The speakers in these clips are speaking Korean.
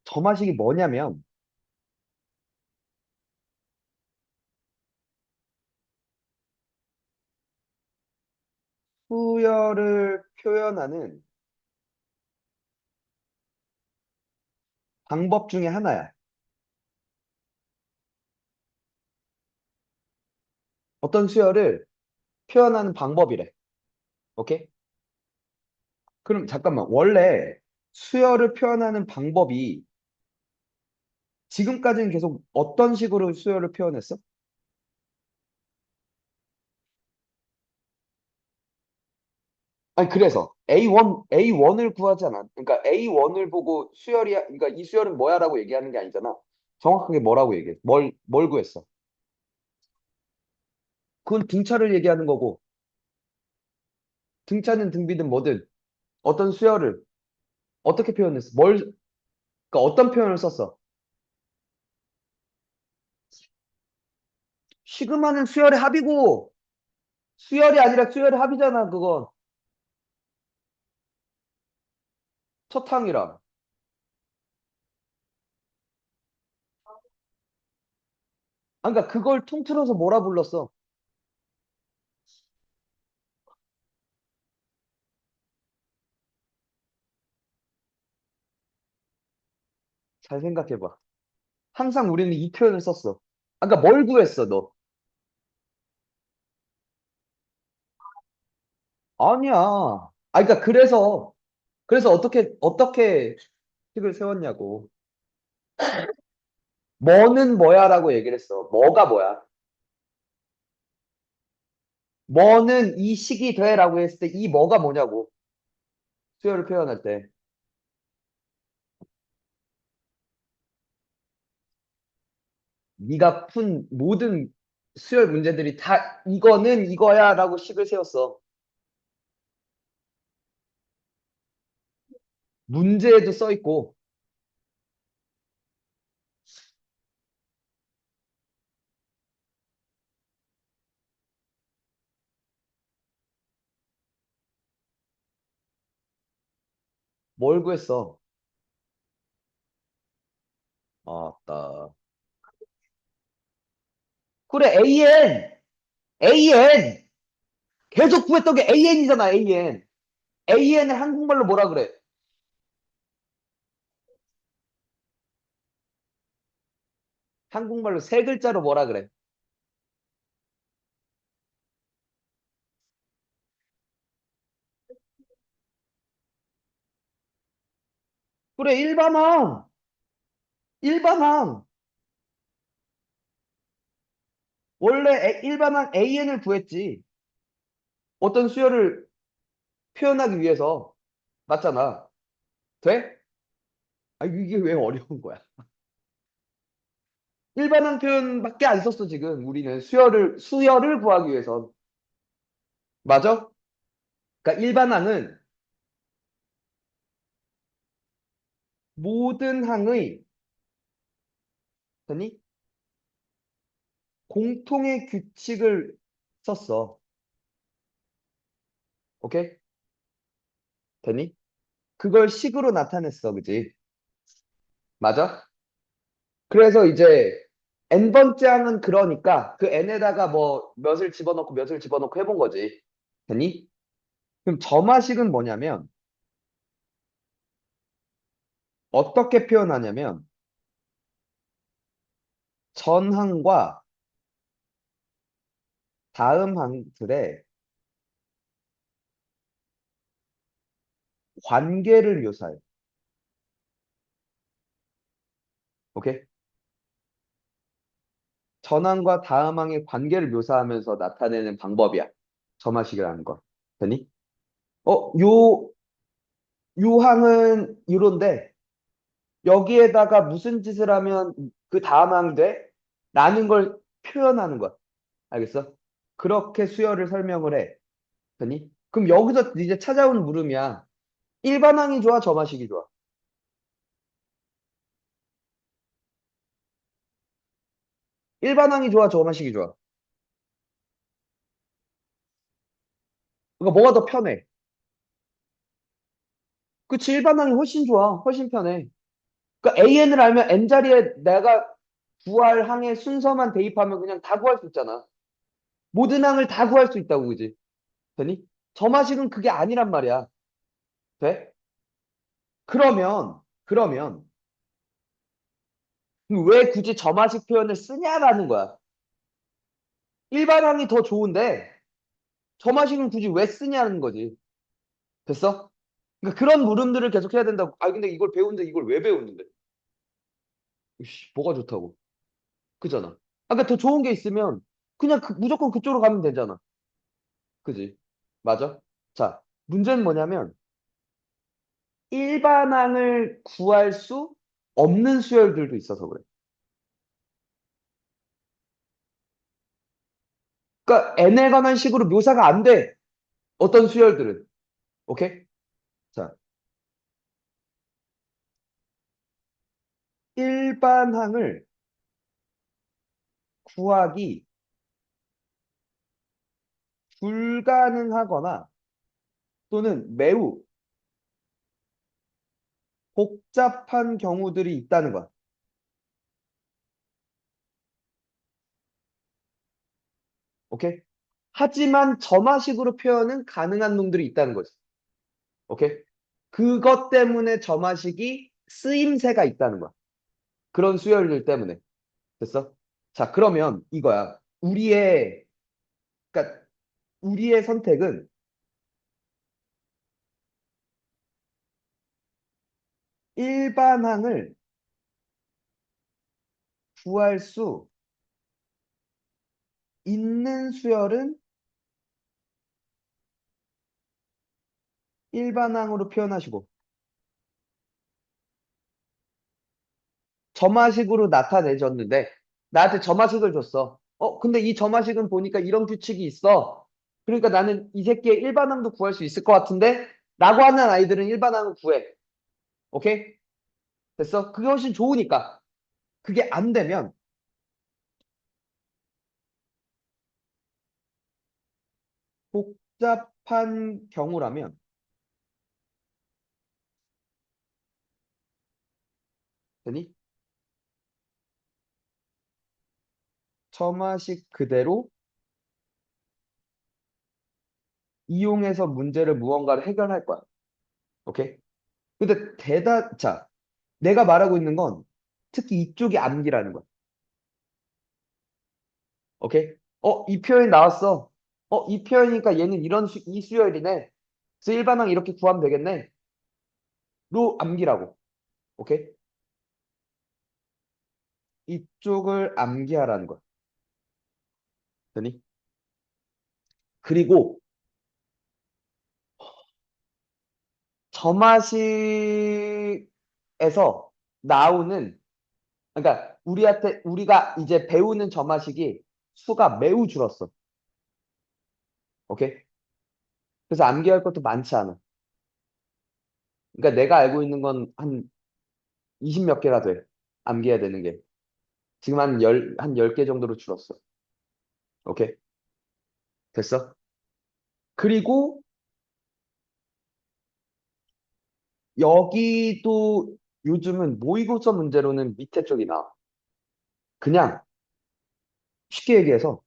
점화식이 뭐냐면 수열을 표현하는 방법 중에 하나야. 어떤 수열을 표현하는 방법이래. 오케이? 그럼 잠깐만. 원래 수열을 표현하는 방법이 지금까지는 계속 어떤 식으로 수열을 표현했어? 아니, 그래서 A1을 구하잖아. 그러니까 A1을 보고 수열이야. 그러니까 이 수열은 뭐야라고 얘기하는 게 아니잖아. 정확하게 뭐라고 얘기해? 뭘 구했어? 그건 등차를 얘기하는 거고, 등차는 등비든 뭐든 어떤 수열을 어떻게 표현했어? 그러니까 어떤 표현을 썼어? 시그마는 수열의 합이고, 수열이 아니라 수열의 합이잖아, 그건. 첫 항이랑. 아, 그러니까 그걸 통틀어서 뭐라 불렀어? 잘 생각해봐. 항상 우리는 이 표현을 썼어. 아까 뭘 구했어, 너? 아니야. 그러니까 그래서 어떻게 식을 세웠냐고. 뭐는 뭐야라고 얘기를 했어. 뭐가 뭐야? 뭐는 이 식이 돼라고 했을 때 이 뭐가 뭐냐고. 수열을 표현할 때. 네가 푼 모든 수열 문제들이 다 이거는 이거야라고 식을 세웠어. 문제에도 써 있고 뭘 구했어? 아따. 그래, AN. 계속 구했던 게 AN이잖아, AN. AN을 한국말로 뭐라 그래? 한국말로 세 글자로 뭐라 그래? 그래, 일반항. 일반항. 원래 일반항 AN을 구했지. 어떤 수열을 표현하기 위해서. 맞잖아. 돼? 이게 왜 어려운 거야? 일반항 표현밖에 안 썼어, 지금. 우리는 수열을 구하기 위해서. 맞아? 그러니까 일반항은 모든 항의, 아니, 공통의 규칙을 썼어. 오케이? 되니? 그걸 식으로 나타냈어, 그지? 맞아? 그래서 이제 n번째 항은 그러니까 그 n에다가 뭐 몇을 집어넣고 해본 거지. 되니? 그럼 점화식은 뭐냐면 어떻게 표현하냐면 전항과 다음 항들의 관계를 묘사해. 오케이? 전항과 다음 항의 관계를 묘사하면서 나타내는 방법이야. 점화식이라는 거. 되니? 어, 요 항은 요런데 여기에다가 무슨 짓을 하면 그 다음 항 돼? 라는 걸 표현하는 거야. 알겠어? 그렇게 수열을 설명을 해. 되니? 그럼 여기서 이제 찾아온 물음이야. 일반항이 좋아, 점화식이 좋아? 일반항이 좋아, 점화식이 좋아? 그러니까 뭐가 더 편해? 그치, 일반항이 훨씬 좋아. 훨씬 편해. 그러니까 AN을 알면 N 자리에 내가 구할 항의 순서만 대입하면 그냥 다 구할 수 있잖아. 모든 항을 다 구할 수 있다고, 그지? 되니? 점화식은 그게 아니란 말이야. 돼? 그러면, 왜 굳이 점화식 표현을 쓰냐라는 거야. 일반항이 더 좋은데, 점화식은 굳이 왜 쓰냐는 거지. 됐어? 그러니까 그런 물음들을 계속 해야 된다고. 아, 근데 이걸 배우는데 이걸 왜 배우는데? 이씨, 뭐가 좋다고. 그잖아. 아, 그러니까 더 좋은 게 있으면 그냥 무조건 그쪽으로 가면 되잖아. 그지? 맞아? 자, 문제는 뭐냐면, 일반항을 구할 수 없는 수열들도 있어서 그래. 그러니까 n에 관한 식으로 묘사가 안 돼. 어떤 수열들은. 오케이? 자, 일반항을 구하기 불가능하거나 또는 매우 복잡한 경우들이 있다는 거야. 오케이? 하지만 점화식으로 표현은 가능한 놈들이 있다는 거지. 오케이? 그것 때문에 점화식이 쓰임새가 있다는 거야. 그런 수열들 때문에. 됐어? 자, 그러면 이거야. 그러니까 우리의 선택은 일반항을 구할 수 있는 수열은 일반항으로 표현하시고, 점화식으로 나타내줬는데, 나한테 점화식을 줬어. 근데 이 점화식은 보니까 이런 규칙이 있어. 그러니까 나는 이 새끼의 일반항도 구할 수 있을 것 같은데? 라고 하는 아이들은 일반항을 구해. 오케이? 됐어? 그게 훨씬 좋으니까. 그게 안 되면, 복잡한 경우라면, 되니? 점화식 그대로 이용해서 문제를 무언가를 해결할 거야. 오케이? 근데 자, 내가 말하고 있는 건 특히 이쪽이 암기라는 거야. 오케이? 이 표현이 나왔어. 이 표현이니까 얘는 이 수열이네. 그래서 일반항 이렇게 구하면 되겠네. 로 암기라고. 오케이? 이쪽을 암기하라는 거야. 되니? 그리고 점화식에서 나오는, 그러니까 우리가 이제 배우는 점화식이 수가 매우 줄었어. 오케이? 그래서 암기할 것도 많지 않아. 그러니까 내가 알고 있는 건 한 20 몇 개가 돼. 암기해야 되는 게. 지금 한 10개 정도로 줄었어. 오케이? 됐어? 그리고 여기도 요즘은 모의고사 문제로는 밑에 쪽이 나와. 그냥 쉽게 얘기해서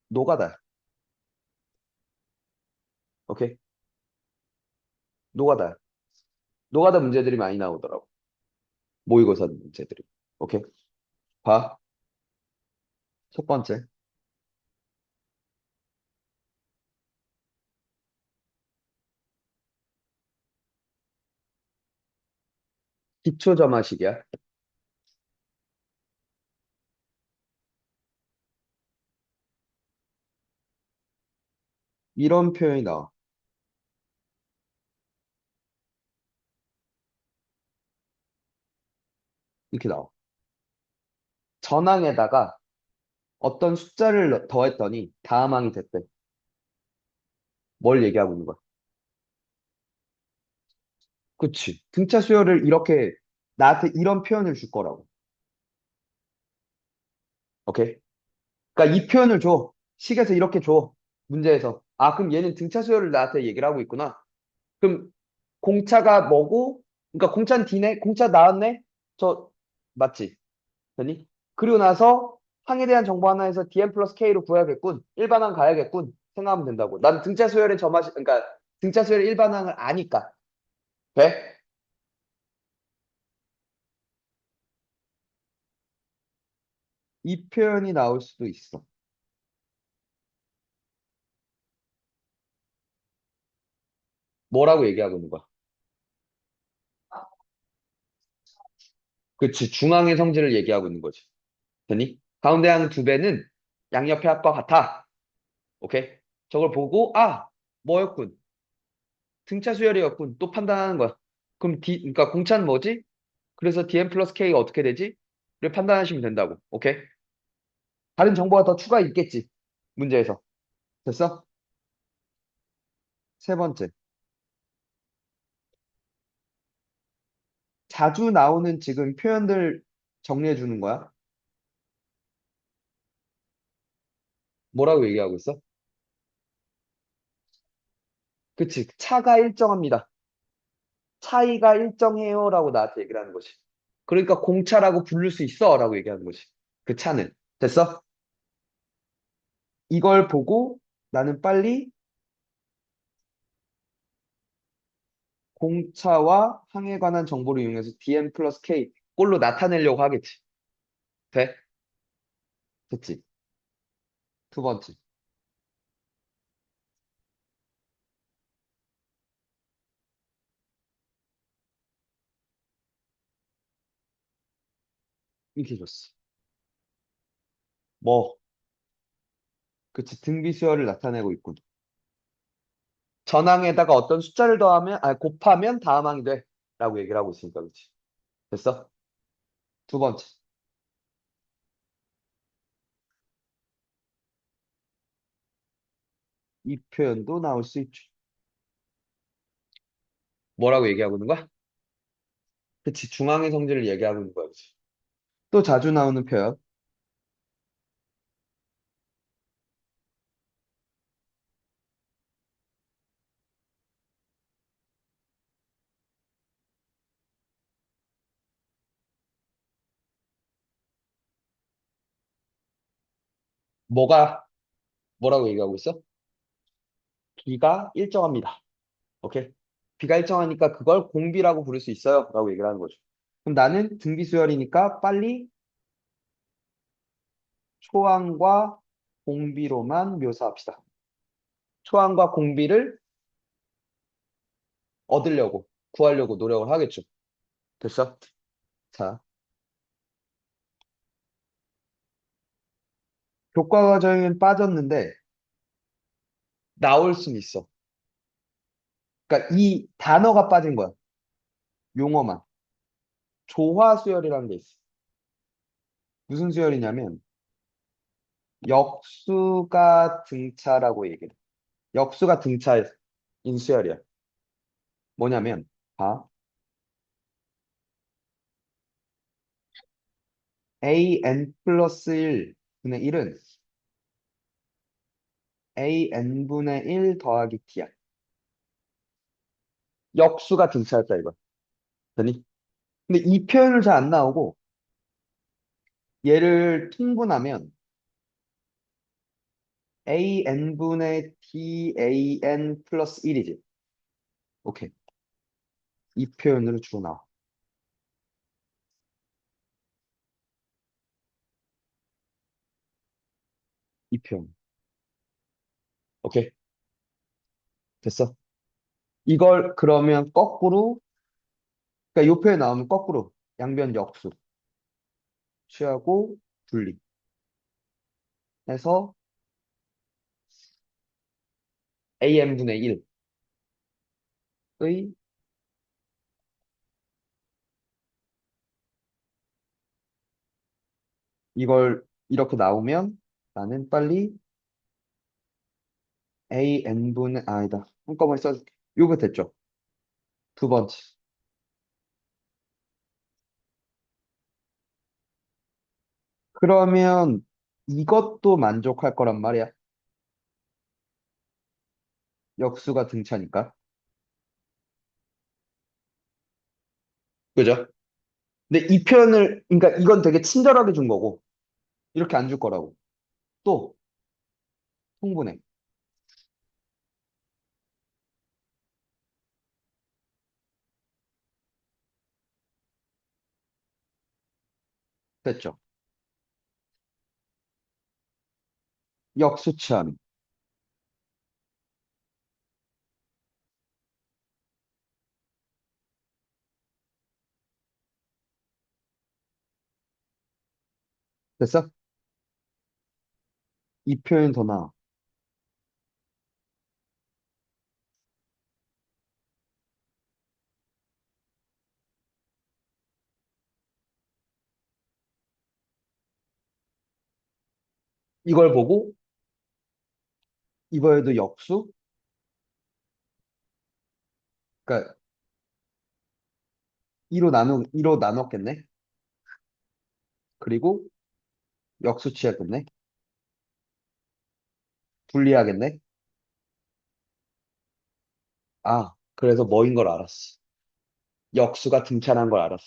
노가다야. 오케이? 노가다야. 노가다 문제들이 많이 나오더라고. 모의고사 문제들이. 오케이? 봐. 첫 번째. 기초점화식이야. 이런 표현이 나와. 이렇게 나와. 전항에다가 어떤 숫자를 더했더니 다음 항이 됐대. 뭘 얘기하고 있는 거야? 그치. 등차 수열을 이렇게 나한테 이런 표현을 줄 거라고. 오케이? 그러니까 이 표현을 줘. 식에서 이렇게 줘. 문제에서. 아, 그럼 얘는 등차 수열을 나한테 얘기를 하고 있구나. 그럼 공차가 뭐고 그러니까 공차는 D네? 공차 나왔네? 저, 맞지? 되니? 그리고 나서 항에 대한 정보 하나에서 dn 플러스 k로 구해야겠군. 일반항 가야겠군. 생각하면 된다고. 난 등차 수열의 점화, 그러니까 등차 수열의 일반항을 아니까. 돼? 이 표현이 나올 수도 있어. 뭐라고 얘기하고 있는 거야? 그치. 중앙의 성질을 얘기하고 있는 거지. 되니? 가운데 항 두 배는 양옆의 합과 같아. 오케이? 저걸 보고, 아, 뭐였군. 등차 수열이었군. 또 판단하는 거야. 그럼 그러니까 공차는 뭐지? 그래서 dn 플러스 k가 어떻게 되지? 를 판단하시면 된다고. 오케이? 다른 정보가 더 추가 있겠지. 문제에서. 됐어? 세 번째. 자주 나오는 지금 표현들 정리해 주는 거야. 뭐라고 얘기하고 있어? 그치. 차가 일정합니다. 차이가 일정해요라고 나한테 얘기를 하는 거지. 그러니까 공차라고 부를 수 있어라고 얘기하는 거지. 그 차는. 됐어? 이걸 보고 나는 빨리 공차와 항에 관한 정보를 이용해서 dn 플러스 k 꼴로 나타내려고 하겠지. 돼? 됐지? 두 번째. 이렇게 줬어. 뭐, 그치. 등비 수열을 나타내고 있군. 전항에다가 어떤 숫자를 더하면, 아, 곱하면 다음항이 돼. 라고 얘기를 하고 있으니까, 그치. 됐어? 두 번째. 이 표현도 나올 수 있죠. 뭐라고 얘기하고 있는 거야? 그치. 중앙의 성질을 얘기하고 있는 거야, 그치. 또 자주 나오는 표현. 뭐가, 뭐라고 얘기하고 있어? B가 일정합니다. 오케이? B가 일정하니까 그걸 공비라고 부를 수 있어요. 라고 얘기를 하는 거죠. 그럼 나는 등비 수열이니까 빨리 초항과 공비로만 묘사합시다. 초항과 공비를 얻으려고, 구하려고 노력을 하겠죠. 됐어? 자, 교과 과정은 빠졌는데 나올 수는 있어. 그러니까 이 단어가 빠진 거야. 용어만. 조화수열이라는 게 있어. 무슨 수열이냐면 역수가 등차라고 얘기해. 역수가 등차인 수열이야. 뭐냐면 봐. an 플러스 1 분의 1은 an분의 1 더하기 t야. 역수가 등차였다 이거. 되니? 근데 이 표현을 잘 안 나오고 얘를 통분하면 an분의 dan 플러스 1이지. 오케이. 이 표현으로 주로 나와. 이 표현. 오케이. 됐어. 이걸 그러면 거꾸로, 그러니까 이 표현 나오면 거꾸로 양변 역수 취하고 분리 해서 an분의 1의 이걸 이렇게 나오면 나는 빨리 an분의, 아니다. 한꺼번에 써줄게. 요거 됐죠? 두 번째. 그러면 이것도 만족할 거란 말이야. 역수가 등차니까. 그죠? 근데 이 표현을, 그러니까 이건 되게 친절하게 준 거고, 이렇게 안 줄 거라고. 또, 통분해. 됐죠? 역수치함. 됐어? 이 표현 더 나아. 이걸 보고, 이번에도 역수? 그러니까, 이로 나눴겠네? 그리고 역수치하겠네? 분리하겠네? 아, 그래서 뭐인 걸 알았어. 역수가 등차한 걸 알았어.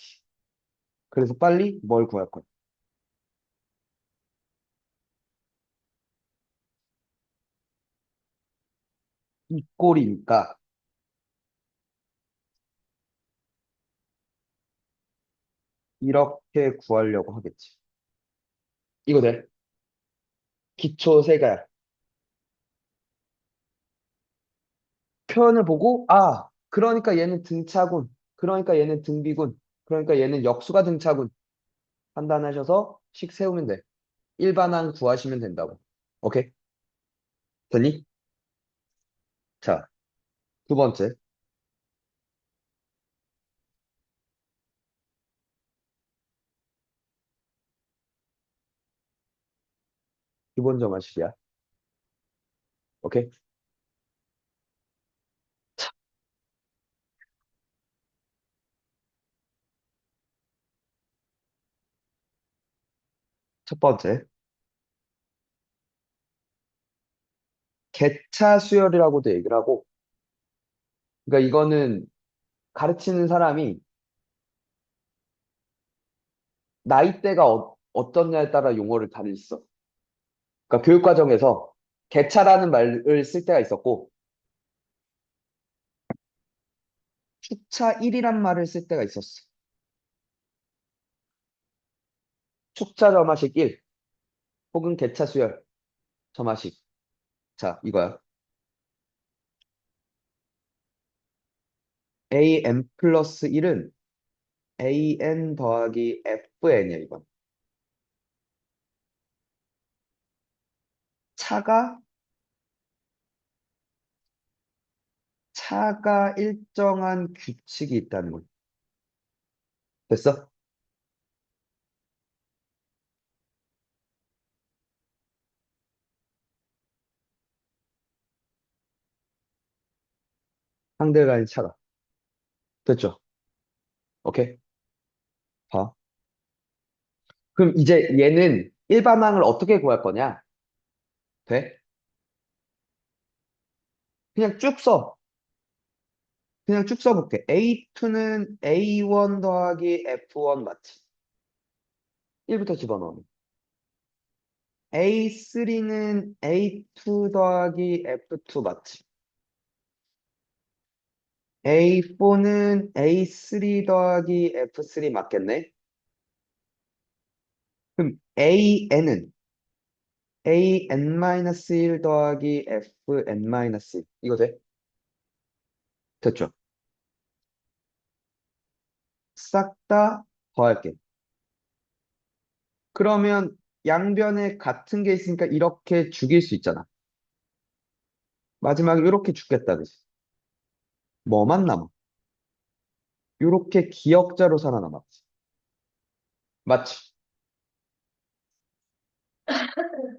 그래서 빨리 뭘 구할 거야. 이 꼴이니까, 이렇게 구하려고 하겠지. 이거 돼. 기초 세가야. 표현을 보고, 아, 그러니까 얘는 등차군. 그러니까 얘는 등비군. 그러니까 얘는 역수가 등차군. 판단하셔서 식 세우면 돼. 일반항 구하시면 된다고. 오케이? 됐니? 자, 두 번째. 기본 정화식이야. 오케이? 첫 번째. 개차 수열이라고도 얘기를 하고, 그러니까 이거는 가르치는 사람이 나이대가 어떻냐에 따라 용어를 다리 써. 그러니까 교육과정에서 개차라는 말을 쓸 때가 있었고, 축차 1이란 말을 쓸 때가 있었어. 축차 점화식 1, 혹은 개차 수열 점화식. 자, 이거야. an 플러스 1은 an 더하기 fn이야, 이건. 차가, 차가 일정한 규칙이 있다는 거야. 됐어? 상대 간의 차가. 됐죠? 오케이? 봐. 그럼 이제 얘는 일반항을 어떻게 구할 거냐? 돼? 그냥 쭉 써. 그냥 쭉 써볼게. A2는 A1 더하기 F1 맞지? 1부터 집어넣으면. A3는 A2 더하기 F2 맞지? A4는 A3 더하기 F3 맞겠네? 그럼 AN은 AN-1 더하기 FN-1. 이거 돼? 됐죠? 싹 다 더할게. 그러면 양변에 같은 게 있으니까 이렇게 죽일 수 있잖아. 마지막에 이렇게 죽겠다, 그지? 뭐만 남아? 이렇게 기역자로 살아남았지. 맞지?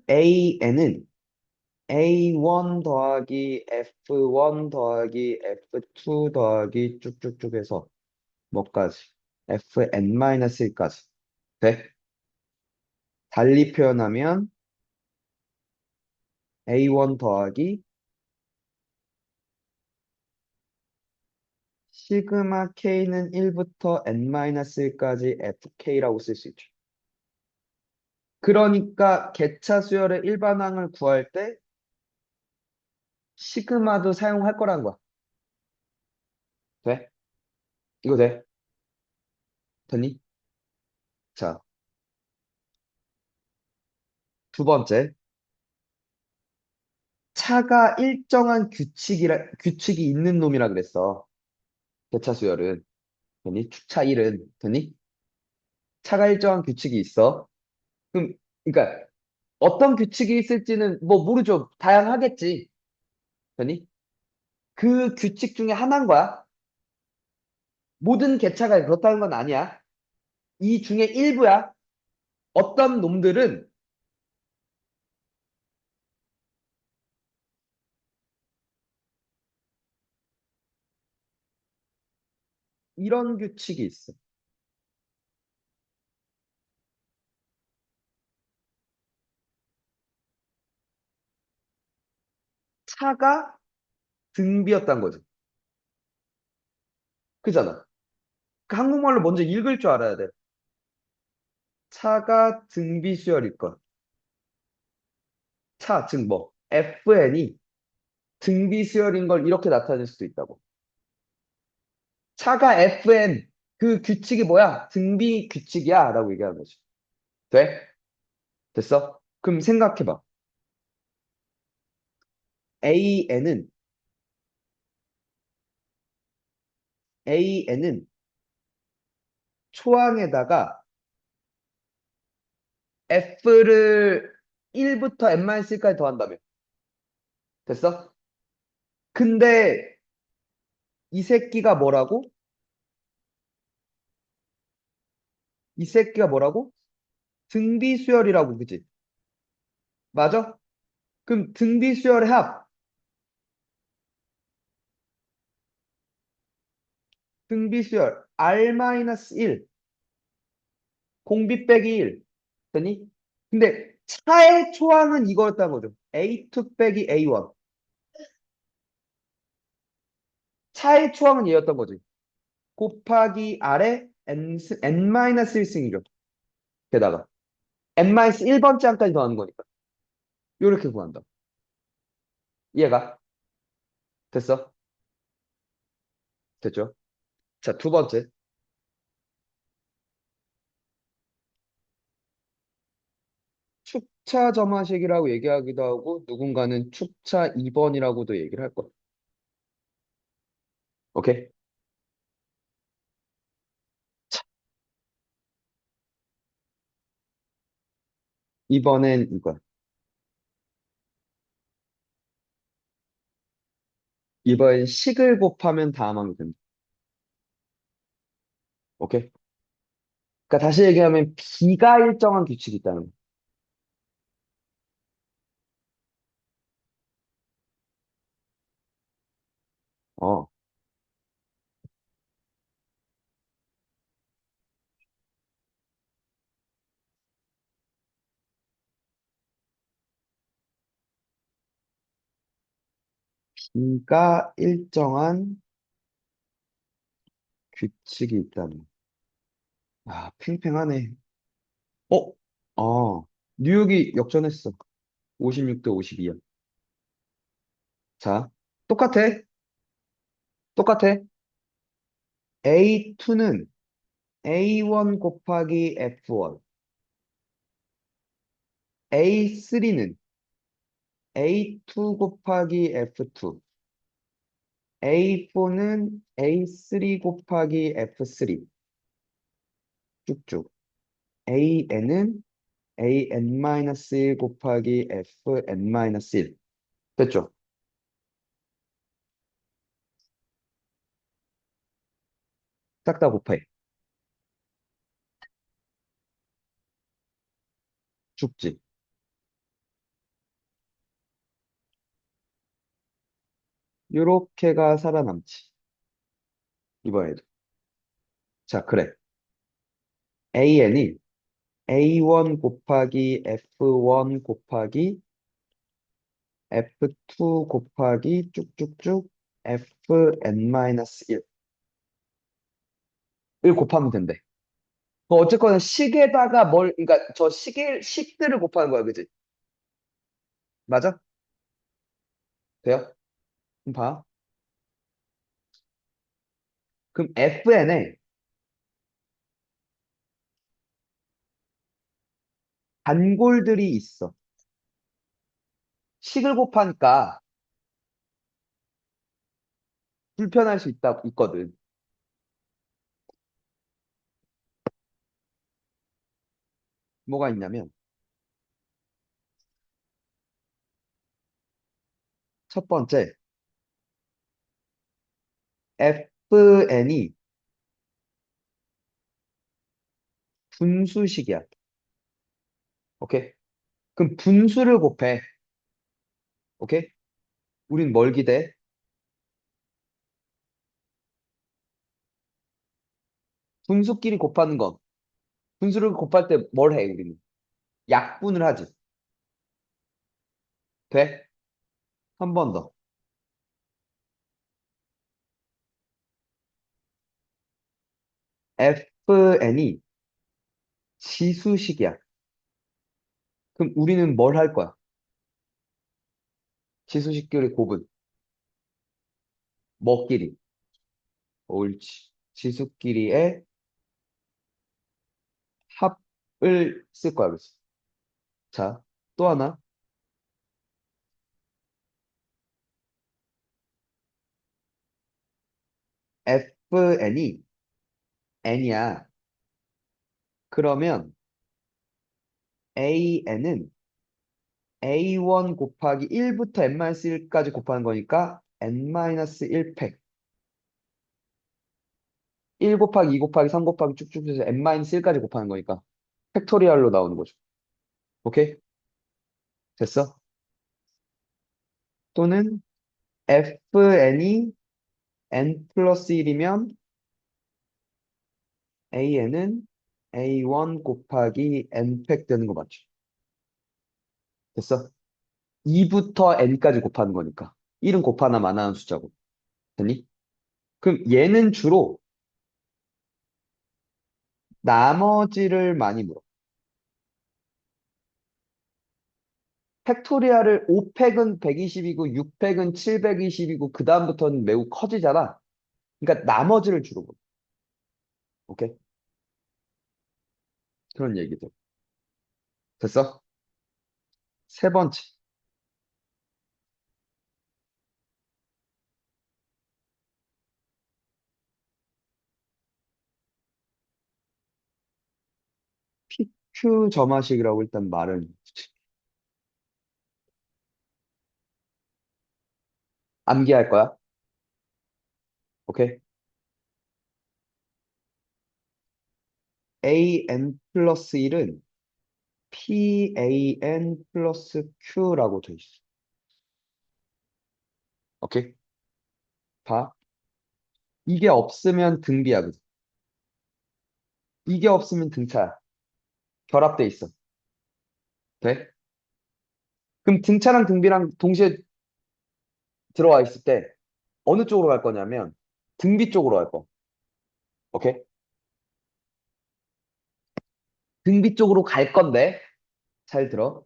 AN은 A1 더하기 F1 더하기 F2 더하기 쭉쭉쭉 해서 뭐까지? FN-1까지. 돼? 달리 표현하면 A1 더하기 시그마 k는 1부터 n-1까지 fk라고 쓸 수 있죠. 그러니까 개차 수열의 일반항을 구할 때 시그마도 사용할 거라는 거야. 돼? 이거 돼? 됐니? 자, 두 번째. 차가 일정한 규칙이 있는 놈이라 그랬어. 개차 수열은. 됐니? 축차 1은. 됐니? 차가 일정한 규칙이 있어. 그럼, 그러니까 어떤 규칙이 있을지는 뭐 모르죠. 다양하겠지. 됐니? 그 규칙 중에 하나인 거야. 모든 개차가 그렇다는 건 아니야. 이 중에 일부야. 어떤 놈들은 이런 규칙이 있어. 차가 등비였단 거지. 그잖아. 그 한국말로 먼저 읽을 줄 알아야 돼. 차가 등비 수열일 것. 차, 즉 뭐, FN이 등비 수열인 걸 이렇게 나타낼 수도 있다고. 차가 FN, 그 규칙이 뭐야? 등비 규칙이야. 라고 얘기하는 거지. 돼? 됐어? 그럼 생각해봐. AN은, AN은 초항에다가 F를 1부터 N-1까지 더한다며. 됐어? 근데 이 새끼가 뭐라고? 이 새끼가 뭐라고? 등비 수열이라고, 그지? 맞아? 그럼 등비 수열의 합, 등비 수열 R-1, 공비 빼기 1. 됐니? 근데 차의 초항은 이거였다는 거죠. A2 빼기 A1. 차의 초항은 얘였던 거지. 곱하기 R에 N-1승이죠. 게다가 N-1번째 항까지 더하는 거니까. 이렇게 구한다. 이해가? 됐어? 됐죠? 자, 두 번째. 축차 점화식이라고 얘기하기도 하고 누군가는 축차 2번이라고도 얘기를 할 거야. 오케이? 자, 이번엔 이거야. 이번엔 식을 곱하면 다음하면 된다. 오케이? 그러니까 다시 얘기하면 B가 일정한 규칙이 있다는 거. B가 일정한 규칙이 있다는 거. 아, 팽팽하네. 어? 뉴욕이 역전했어. 56대 52야. 자, 똑같아. 똑같아. A2는 A1 곱하기 F1. A3는 A2 곱하기 F2. A4는 A3 곱하기 F3. 쭉쭉. AN은 AN-1 곱하기 FN-1. 됐죠? 싹 다 곱해. 죽지. 요렇게가 살아남지. 이번에도. 자, 그래. AN이 A1 곱하기 F1 곱하기 F2 곱하기 쭉쭉쭉 FN-1. 곱하면 된대. 어쨌거나 식에다가 그러니까 저 식들을 곱하는 거야, 그지? 맞아? 돼요? 그럼 봐. 그럼 FN에 단골들이 있어. 식을 곱하니까 불편할 수 있거든. 뭐가 있냐면, 첫 번째, FN이 분수식이야. 오케이? 그럼 분수를 곱해. 오케이? 우린 뭘 기대해? 분수끼리 곱하는 건. 분수를 곱할 때 뭘 해, 우리는? 약분을 하지. 돼? 한 번 더. FN이 지수식이야. 그럼 우리는 뭘 할 거야? 지수식끼리 곱은. 뭐끼리? 옳지. 지수끼리의 합을 쓸 거야, 그치? 자, 또 하나. FN이 N이야. 그러면 AN은 A1 곱하기 1부터 N-1까지 곱하는 거니까 N-1팩. 1 곱하기 2 곱하기 3 곱하기 쭉쭉 해서 N-1까지 곱하는 거니까 팩토리얼로 나오는 거죠. 오케이? 됐어? 또는 FN이 N 플러스 1이면 AN은 A1 곱하기 N팩 되는 거 맞죠? 됐어? 2부터 N까지 곱하는 거니까. 1은 곱하나 마나하는 숫자고. 됐니? 그럼 얘는 주로 나머지를 많이 물어. 팩토리얼을 5팩은 120이고 6팩은 720이고 그 다음부터는 매우 커지잖아. 그러니까 나머지를 주로 물어. 오케이? 그런 얘기들. 됐어? 세 번째. PQ 점화식이라고 일단 말은 암기할 거야. 오케이? AN 플러스 1은 PAN 플러스 Q라고 돼 있어. 오케이? 봐. 이게 없으면 등비야. 그지? 이게 없으면 등차야. 결합돼 있어. 돼? 그럼 등차랑 등비랑 동시에 들어와 있을 때 어느 쪽으로 갈 거냐면 등비 쪽으로 갈 거. 오케이? 등비 쪽으로 갈 건데 잘 들어.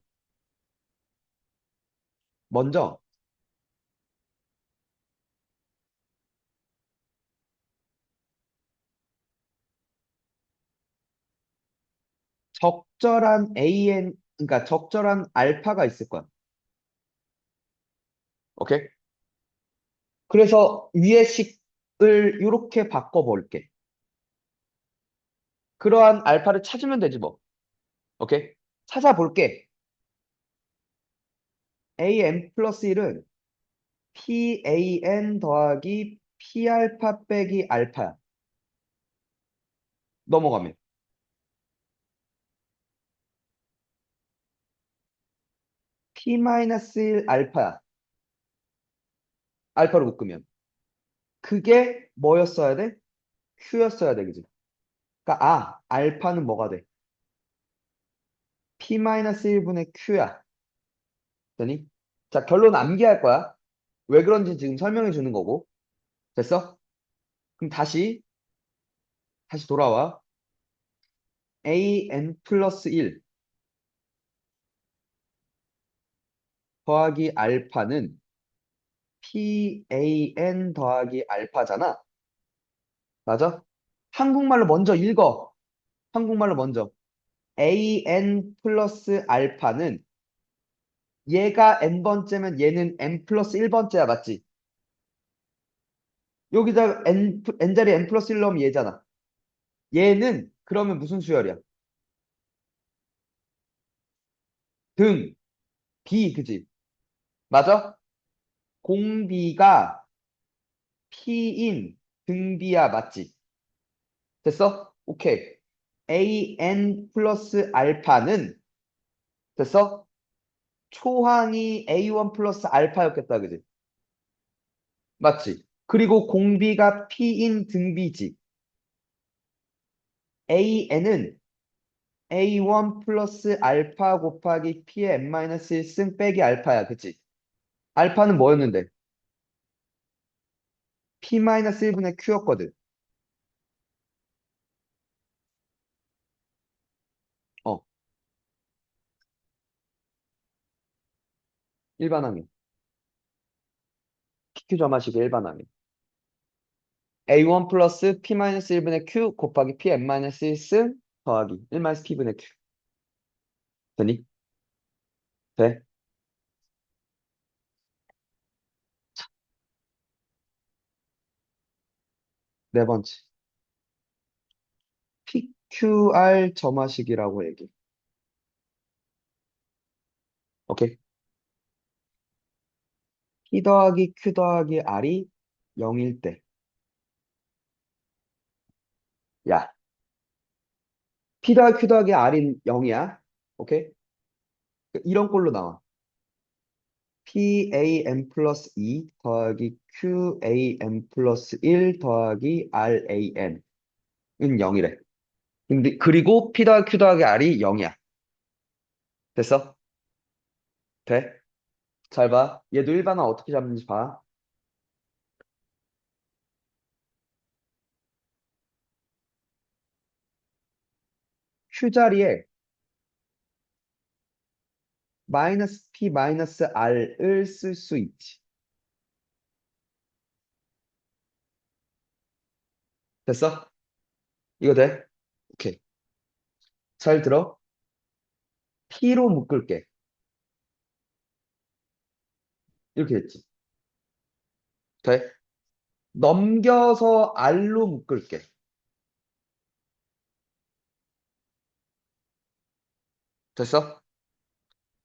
먼저 적절한 AN 그러니까 적절한 알파가 있을 거야. 오케이? 그래서 위의 식을 이렇게 바꿔 볼게. 그러한 알파를 찾으면 되지 뭐. 오케이? 찾아볼게. AN 플러스 1은 PAN 더하기 P알파 빼기 알파야. 넘어가면. P-1 알파야. 알파로 묶으면. 그게 뭐였어야 돼? Q였어야 돼, 그지? 그러니까 알파는 뭐가 돼? P-1분의 Q야. 되니? 자, 결론 암기할 거야. 왜 그런지 지금 설명해 주는 거고. 됐어? 그럼 다시 다시 돌아와. an 플러스 1 더하기 알파는 pan 더하기 알파잖아. 맞아? 한국말로 먼저 읽어. 한국말로 먼저. an 플러스 알파는 얘가 n번째면 얘는 n 플러스 1번째야. 맞지? 여기다 n 자리에 n 플러스 1 넣으면 얘잖아. 얘는 그러면 무슨 수열이야? 등, 비, 그지? 맞아? 공비가 P인 등비야, 맞지? 됐어? 오케이. AN 플러스 알파는 됐어? 초항이 A1 플러스 알파였겠다, 그지? 맞지? 그리고 공비가 P인 등비지. AN은 A1 플러스 알파 곱하기 P의 n-1승 빼기 알파야, 그치? 알파는 뭐였는데? P-1분의 Q였거든. 어, 일반항이. PQ 점화식의 일반항이. A1 플러스 P-1분의 Q 곱하기 P n-1승 더하기 1-P분의 Q. 되니? 돼? 네 번째. PQR 점화식이라고 얘기해. 오케이? P 더하기 Q 더하기 R이 0일 때. 야, P 더하기 Q 더하기 R이 0이야. 오케이? 이런 꼴로 나와. PAM 플러스 2 더하기 QAM 플러스 1 더하기 RAN은 0이래. 근데, 그리고 P 더하기 Q 더하기 R이 0이야. 됐어? 돼? 잘 봐. 얘도 일반화 어떻게 잡는지 봐. Q 자리에 마이너스 P 마이너스 R을 쓸 수 있지. 됐어? 이거 돼? 오케이. 잘 들어. P로 묶을게. 이렇게 됐지. 돼? 넘겨서 R로 묶을게. 됐어?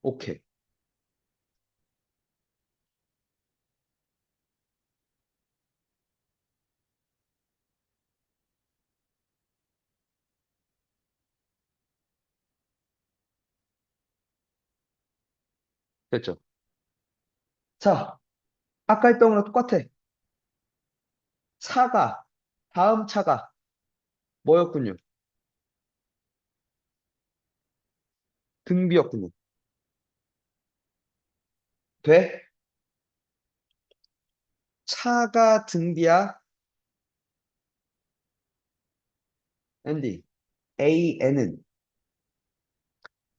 오케이. 됐죠? 자, 아까 했던 거랑 똑같아. 차가, 다음 차가 뭐였군요? 등비였군요. 돼? 차가 등비야? 앤디. AN은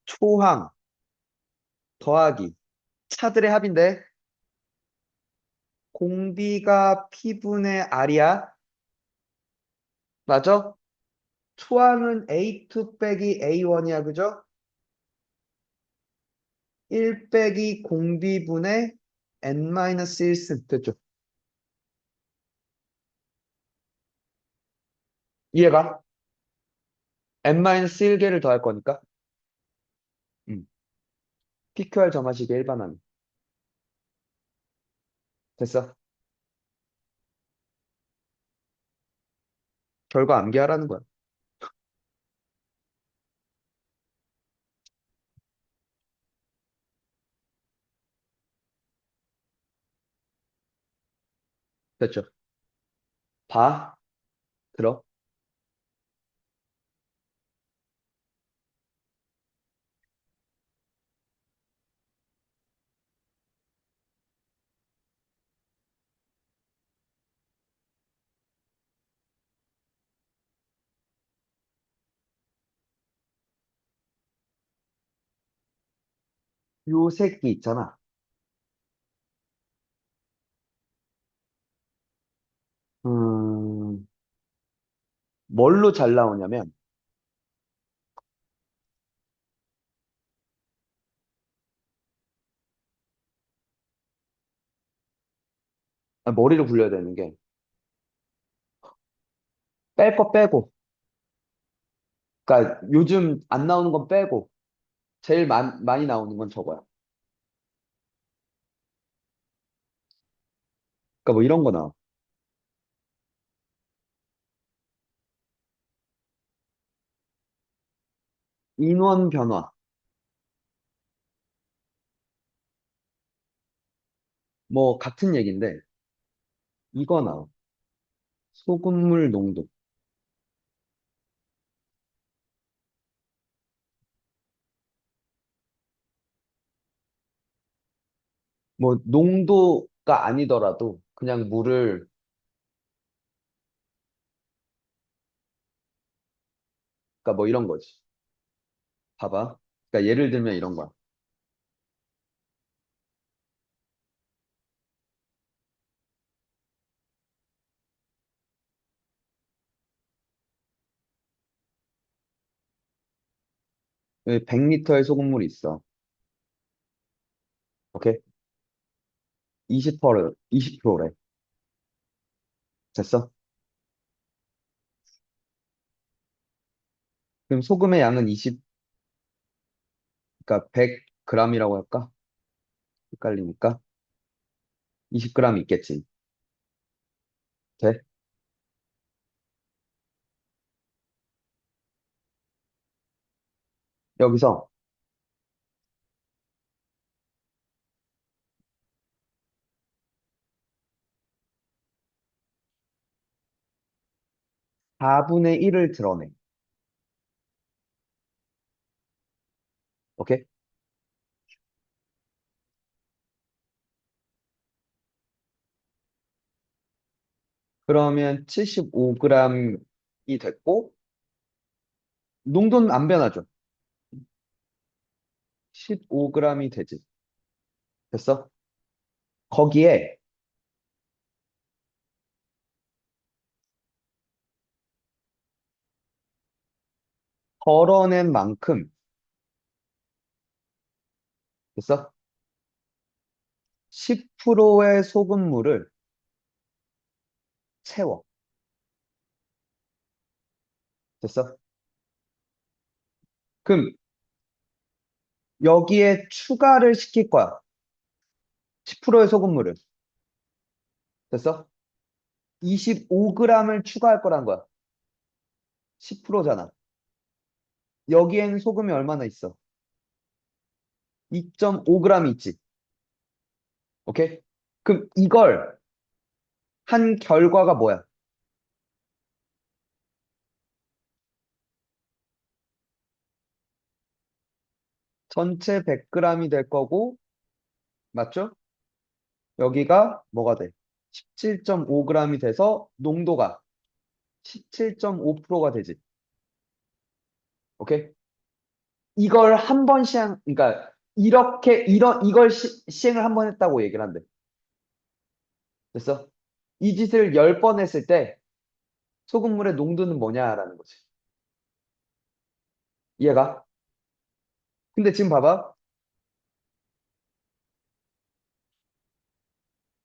초항 더하기 차들의 합인데 공비가 P분의 R이야? 맞아? 초항은 A2 빼기 A1이야, 그죠? 1 빼기 공비분의 N-1승. 됐죠? 이해가? N-1개를 더할 거니까. 음. PQR 점화식의 일반항. 됐어? 결과 암기하라는 거야. 됐죠? 봐. 들어. 요 새끼 있잖아. 음, 뭘로 잘 나오냐면, 머리를 굴려야 되는 게, 뺄 거 빼고, 그러니까 요즘 안 나오는 건 빼고, 제일 많이 나오는 건 저거야. 그러니까 뭐 이런 거 나와. 인원 변화. 뭐 같은 얘기인데, 이거 나와. 소금물 농도. 뭐 농도가 아니더라도 그냥 물을, 그러니까 뭐 이런 거지. 봐봐. 그러니까 예를 들면 이런 거야. 여기 100리터의 소금물이 있어. 오케이? 20%, 20%래. 됐어? 그럼 소금의 양은 20, 그러니까 100g이라고 할까? 헷갈리니까. 20g 있겠지. 돼? 여기서 4분의 1을 드러내. 오케이? 그러면 75g이 됐고, 농도는 안 변하죠. 15g이 되지. 됐어? 거기에 덜어낸 만큼, 됐어? 10%의 소금물을 채워. 됐어? 그럼 여기에 추가를 시킬 거야. 10%의 소금물을. 됐어? 25g을 추가할 거란 거야. 10%잖아. 여기엔 소금이 얼마나 있어? 2.5g 있지. 오케이? 그럼 이걸 한 결과가 뭐야? 전체 100g이 될 거고, 맞죠? 여기가 뭐가 돼? 17.5g이 돼서 농도가 17.5%가 되지. 오케이? 이걸 한 번 그러니까 이걸 시행을 한 번 했다고 얘기를 한대. 됐어? 이 짓을 10번 했을 때 소금물의 농도는 뭐냐라는 거지. 이해가? 근데 지금 봐봐.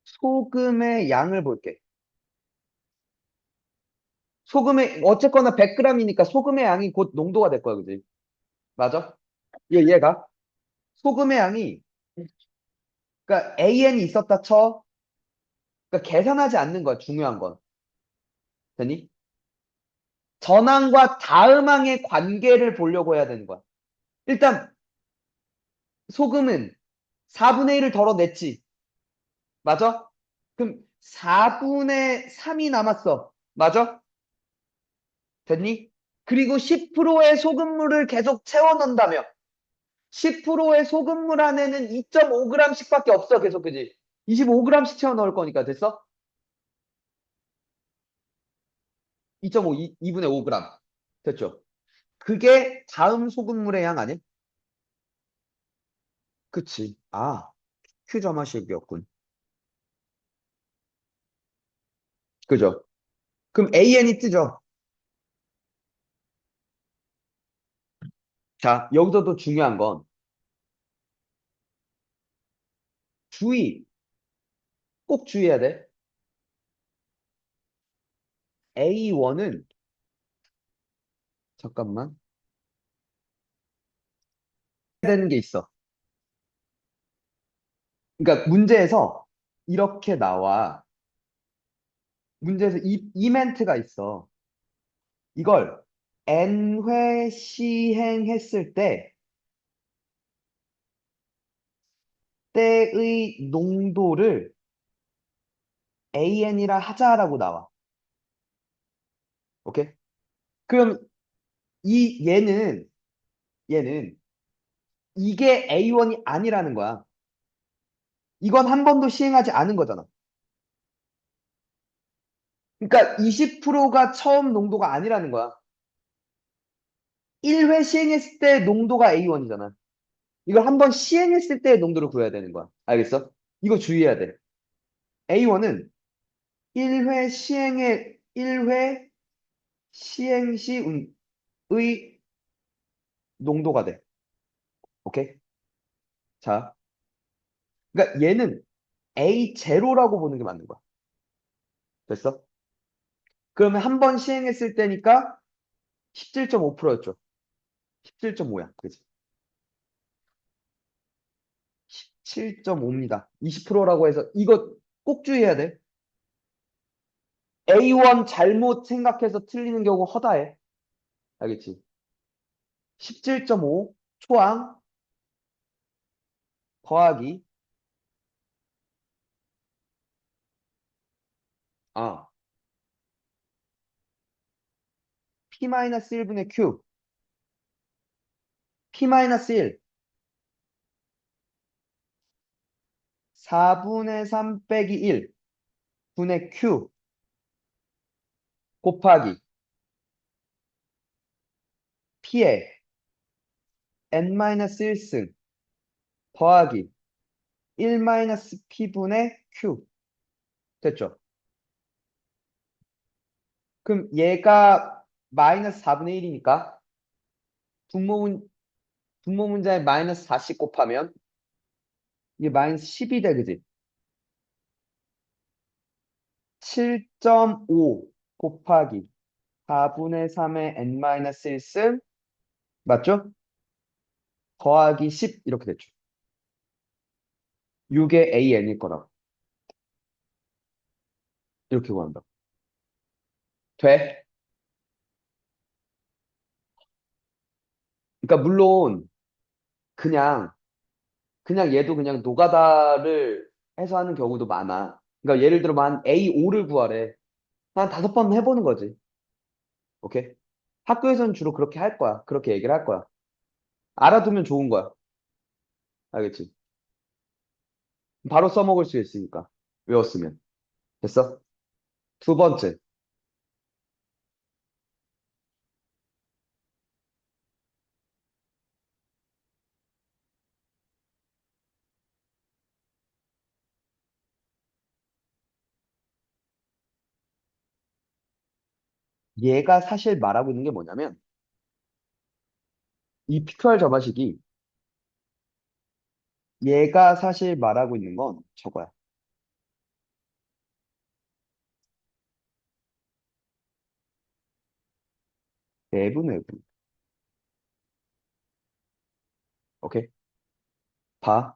소금의 양을 볼게. 어쨌거나 100g이니까 소금의 양이 곧 농도가 될 거야, 그지? 맞아? 얘가 소금의 양이, 그러니까 AN이 있었다 쳐. 그러니까 계산하지 않는 거야, 중요한 건. 되니? 전항과 다음항의 관계를 보려고 해야 되는 거야. 일단 소금은 4분의 1을 덜어냈지. 맞아? 그럼 4분의 3이 남았어. 맞아? 됐니? 그리고 10%의 소금물을 계속 채워넣는다며. 10%의 소금물 안에는 2.5g씩밖에 없어. 계속, 그지? 25g씩 채워 넣을 거니까. 됐어? 2.5, 2분의 5g. 됐죠? 그게 다음 소금물의 양 아니야? 그치. 아, q 점화식이었군. 그죠? 그럼 AN이 뜨죠? 자, 여기서 또 중요한 건 주의, 꼭 주의해야 돼. A1은, 잠깐만, 해야 되는 게 있어. 그러니까 문제에서 이렇게 나와. 문제에서 이 멘트가 있어. 이걸 N회 시행했을 때 때의 농도를 AN이라 하자라고 나와. 오케이? 그럼 얘는 이게 A1이 아니라는 거야. 이건 한 번도 시행하지 않은 거잖아. 그러니까 20%가 처음 농도가 아니라는 거야. 1회 시행했을 때 농도가 A1이잖아. 이걸 한 번 시행했을 때의 농도를 구해야 되는 거야. 알겠어? 이거 주의해야 돼. A1은 1회 시행 시의 농도가 돼. 오케이? 자, 그러니까 얘는 A0라고 보는 게 맞는 거야. 됐어? 그러면 한 번 시행했을 때니까 17.5%였죠. 17.5야. 그지? 17.5입니다. 20%라고 해서 이거 꼭 주의해야 돼. A1 잘못 생각해서 틀리는 경우 허다해. 알겠지? 17.5 초항 더하기 아 P-1분의 Q P-1 4분의 3 빼기 1 분의 Q 곱하기 P의 N-1승 더하기 1-P분의 Q 됐죠? 그럼 얘가 마이너스 4분의 1이니까 분모, 분모 문자에 마이너스 4씩 곱하면 이게 마이너스 10이 돼, 그지? 7.5 곱하기 4분의 3의 n-1승 맞죠? 더하기 10 이렇게 됐죠. 6의 an일 거라고. 이렇게 구한다. 돼? 그러니까 물론 그냥 얘도 그냥 노가다를 해서 하는 경우도 많아. 그러니까 예를 들어 한 A5를 구하래. 한 5번 해보는 거지. 오케이? 학교에서는 주로 그렇게 할 거야. 그렇게 얘기를 할 거야. 알아두면 좋은 거야. 알겠지? 바로 써먹을 수 있으니까. 외웠으면. 됐어? 두 번째. 얘가 사실 말하고 있는 게 뭐냐면 이 PQR 점화식이 얘가 사실 말하고 있는 건 저거야. 내분 외분. 오케이? 봐.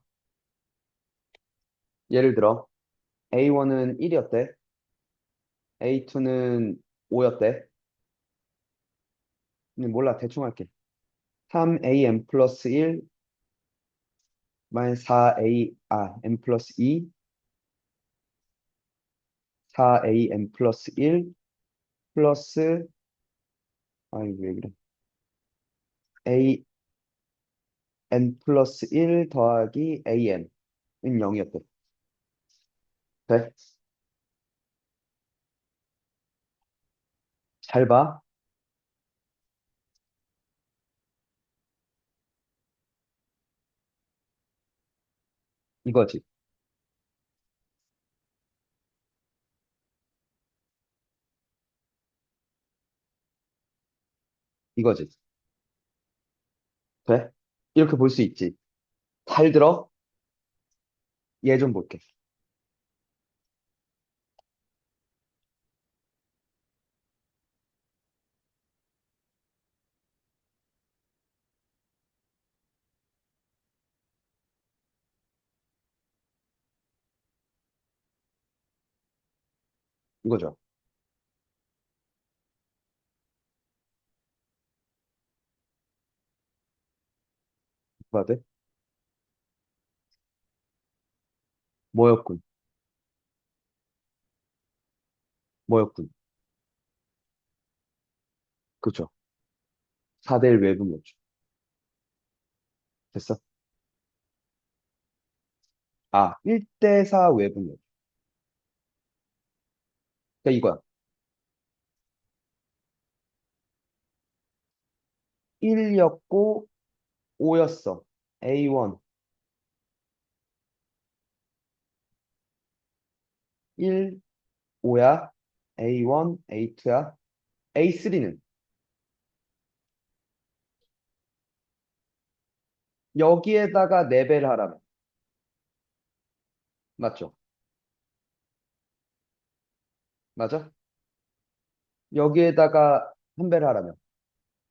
예를 들어 A1은 1이었대. A2는 5였대. 몰라. 대충 할게. 3am 플러스 1 마이너스 4m 플러스 2 4am 플러스 1 플러스 이거 왜 그래? an 플러스 1 더하기 an은 0이었대. 돼? 잘 봐. 이거지. 이거지. 돼? 이렇게 볼 수 있지. 잘 들어. 얘 좀 볼게. 이거죠. 봐야 돼? 뭐였군. 뭐였군. 그쵸. 4대1 외분이었죠. 됐어? 아, 1대4 외분이었죠. 그러니까 이거야. 1였고 5였어. A1. 1, 5야. A1, A2야. A3는 여기에다가 4배를 하라면. 맞죠? 맞아? 여기에다가 한 배를 하라면.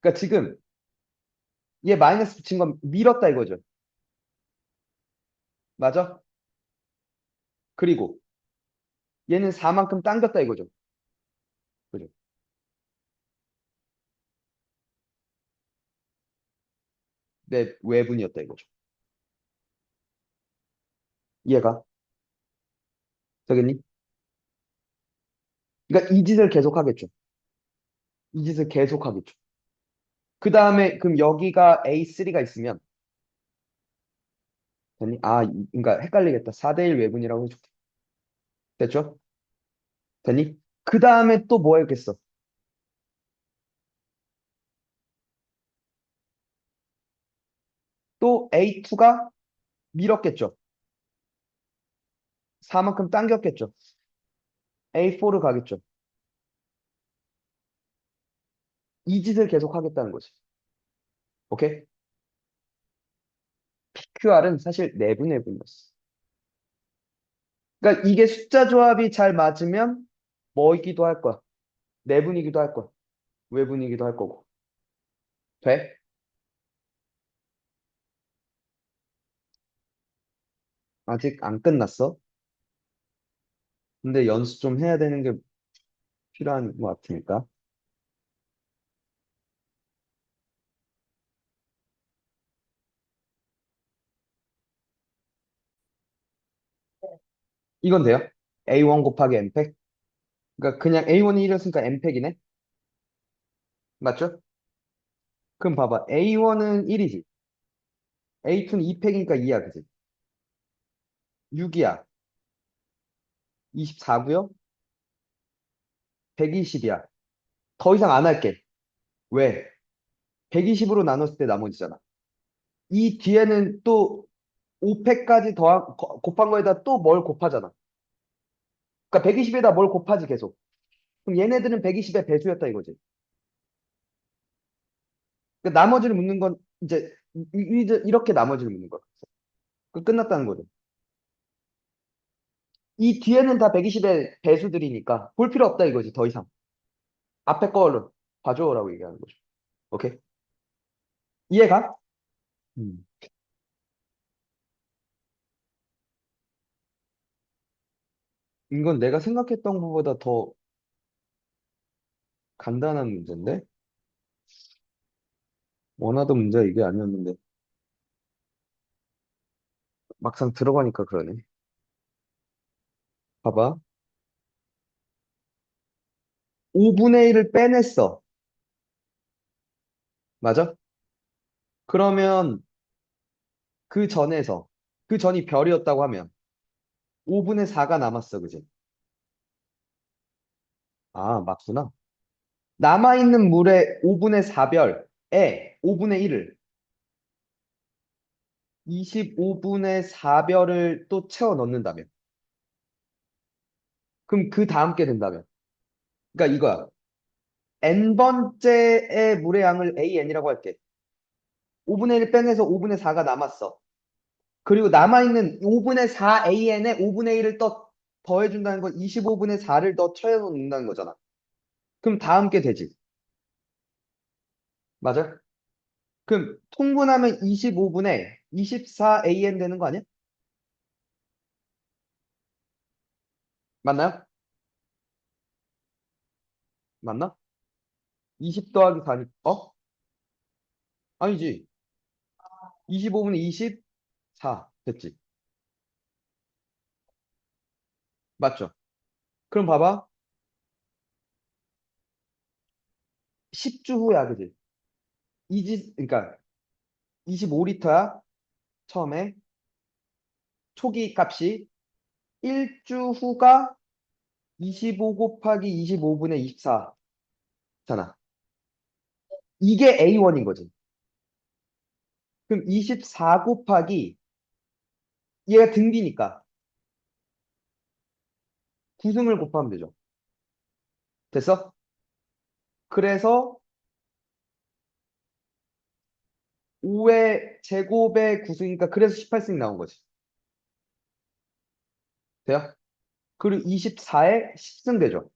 그러니까 지금 얘 마이너스 붙인 건 밀었다 이거죠. 맞아? 그리고 얘는 4만큼 당겼다 이거죠. 그죠? 내 외분이었다 이거죠. 이해가? 되겠니? 그러니까 이 짓을 계속 하겠죠. 이 짓을 계속 하겠죠. 그 다음에 그럼 여기가 A3가 있으면 되니? 아, 그러니까 헷갈리겠다. 4대1 외분이라고 해줄게. 됐죠? 되니? 그 다음에 또 뭐 했겠어? 또 A2가 밀었겠죠. 4만큼 당겼겠죠. A4를 가겠죠. 이 짓을 계속 하겠다는 거지. 오케이? QR은 사실 내분해분이었어. 그러니까 이게 숫자 조합이 잘 맞으면 뭐이기도 할 거야. 내분이기도 할 거야. 외분이기도 할 거고. 돼? 아직 안 끝났어. 근데 연습 좀 해야 되는 게 필요한 것 같으니까. 이건 돼요? A1 곱하기 M팩? 그러니까 그냥 A1이 1이었으니까 M팩이네? 맞죠? 그럼 봐봐. A1은 1이지. A2는 2팩이니까 2야, 그지? 6이야. 24고요. 120이야. 더 이상 안 할게. 왜? 120으로 나눴을 때 나머지잖아. 이 뒤에는 또 5팩까지 곱한 거에다 또 뭘 곱하잖아. 그러니까 120에다 뭘 곱하지 계속. 그럼 얘네들은 120의 배수였다 이거지. 그러니까 나머지를 묻는 건 이제 이렇게 나머지를 묻는 거야. 끝났다는 거죠. 이 뒤에는 다 120의 배수들이니까 볼 필요 없다 이거지 더 이상. 앞에 걸로 봐줘라고 얘기하는 거죠. 오케이? 이해가? 음. 이건 내가 생각했던 것보다 더 간단한 문제인데? 원하던 문제가 이게 아니었는데 막상 들어가니까 그러네. 봐봐. 5분의 1을 빼냈어. 맞아? 그러면 그 전에서 그 전이 별이었다고 하면 5분의 4가 남았어. 그지? 아, 맞구나. 남아있는 물의 5분의 4별에 5분의 1을 25분의 4별을 또 채워 넣는다면. 그럼 그 다음 게 된다면. 그러니까 이거야. n번째의 물의 양을 AN이라고 할게. 5분의 1 빼내서 5분의 4가 남았어. 그리고 남아있는 5분의 4AN에 5분의 1을 또 더해준다는 건 25분의 4를 더 채워 넣는다는 거잖아. 그럼 다음 게 되지. 맞아? 그럼 통분하면 25분에 24AN 되는 거 아니야? 맞나요? 맞나? 20 더하기 4니, 아니지. 25분의 24 됐지. 맞죠? 그럼 봐봐. 10주 후야, 그지? 그러니까 25리터야. 처음에 초기 값이 1주 후가 25 곱하기 25분의 24잖아. 이게 A1인 거지. 그럼 24 곱하기 얘가 등비니까 9승을 곱하면 되죠. 됐어? 그래서 5의 제곱의 9승이니까 그래서 18승이 나온 거지. 돼요? 그리고 24에 10승 되죠.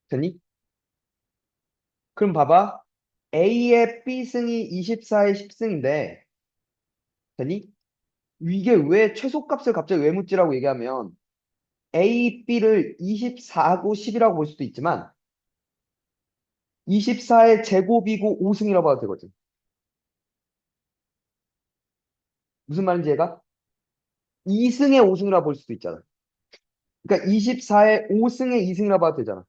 됐니? 그럼 봐봐. A의 B승이 24의 10승인데, 됐니? 이게 왜 최소값을 갑자기 왜 묻지라고 얘기하면 A, B를 24하고 10이라고 볼 수도 있지만 24의 제곱이고 5승이라고 봐도 되거든. 무슨 말인지 얘가? 2승의 5승이라고 볼 수도 있잖아. 그러니까 24의 5승의 2승이라고 봐도 되잖아.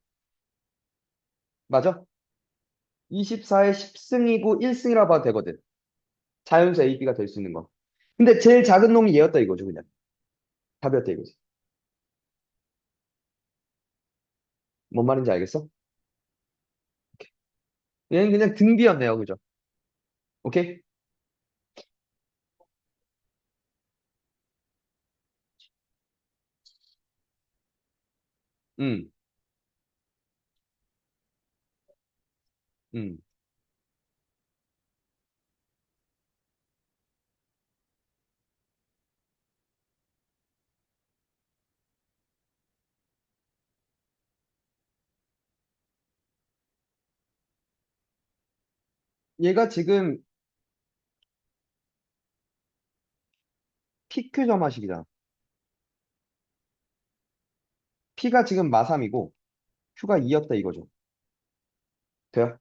맞아? 24의 10승이고 1승이라고 봐도 되거든. 자연수 A, B가 될 수 있는 거. 근데 제일 작은 놈이 얘였다 이거죠, 그냥. 답이었다 이거지. 뭔 말인지 알겠어? 얘는 그냥 등비였네요, 그죠? 오케이? 음, 음. 얘가 지금 PQ 점화식이잖아. P가 지금 마삼이고 Q가 2였다 이거죠. 돼요?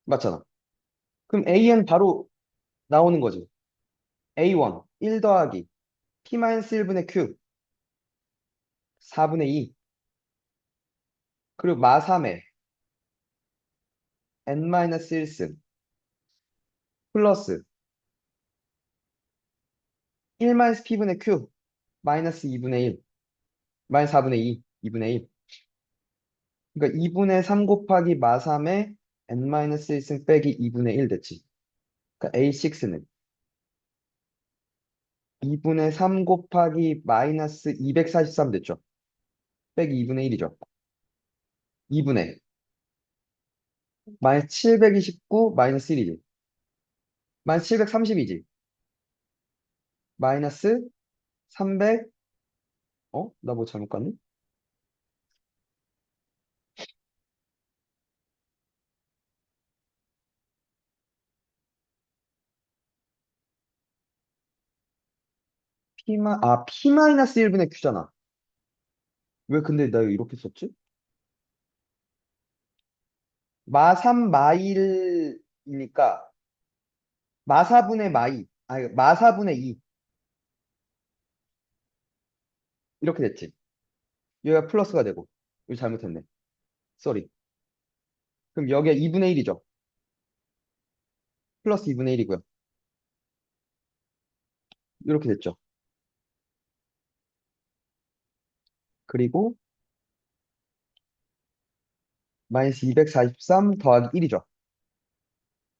맞잖아. 그럼 AN 바로 나오는 거지. A1, 1 더하기 P-1분의 Q, 4분의 2. 그리고 마삼에 N-1승 플러스 1-P분의 Q, 마이너스 2분의 1, 마이너스 4분의 2, 2분의 1. 그러니까 2분의 3 곱하기 마삼에 N-1승 빼기 2분의 1 됐지. 그러니까 A6는 2분의 3 곱하기 마이너스 243 됐죠. 빼기 2분의 1이죠. 2분의 마이너스 729 마이너스 1이지. 마이너스 730이지. 마이너스 300, 나 뭐 잘못 갔니? P 마이너스 1분의 Q잖아. 왜 근데 나 이렇게 썼지? 마3 마일이니까 마사분의 마이, 아니 마사분의 2 이렇게 됐지. 여기가 플러스가 되고 여기 잘못했네. 쏘리. 그럼 여기가 2분의 1이죠. 플러스 2분의 1이고요. 이렇게 됐죠. 그리고 마이너스 243 더하기 1이죠.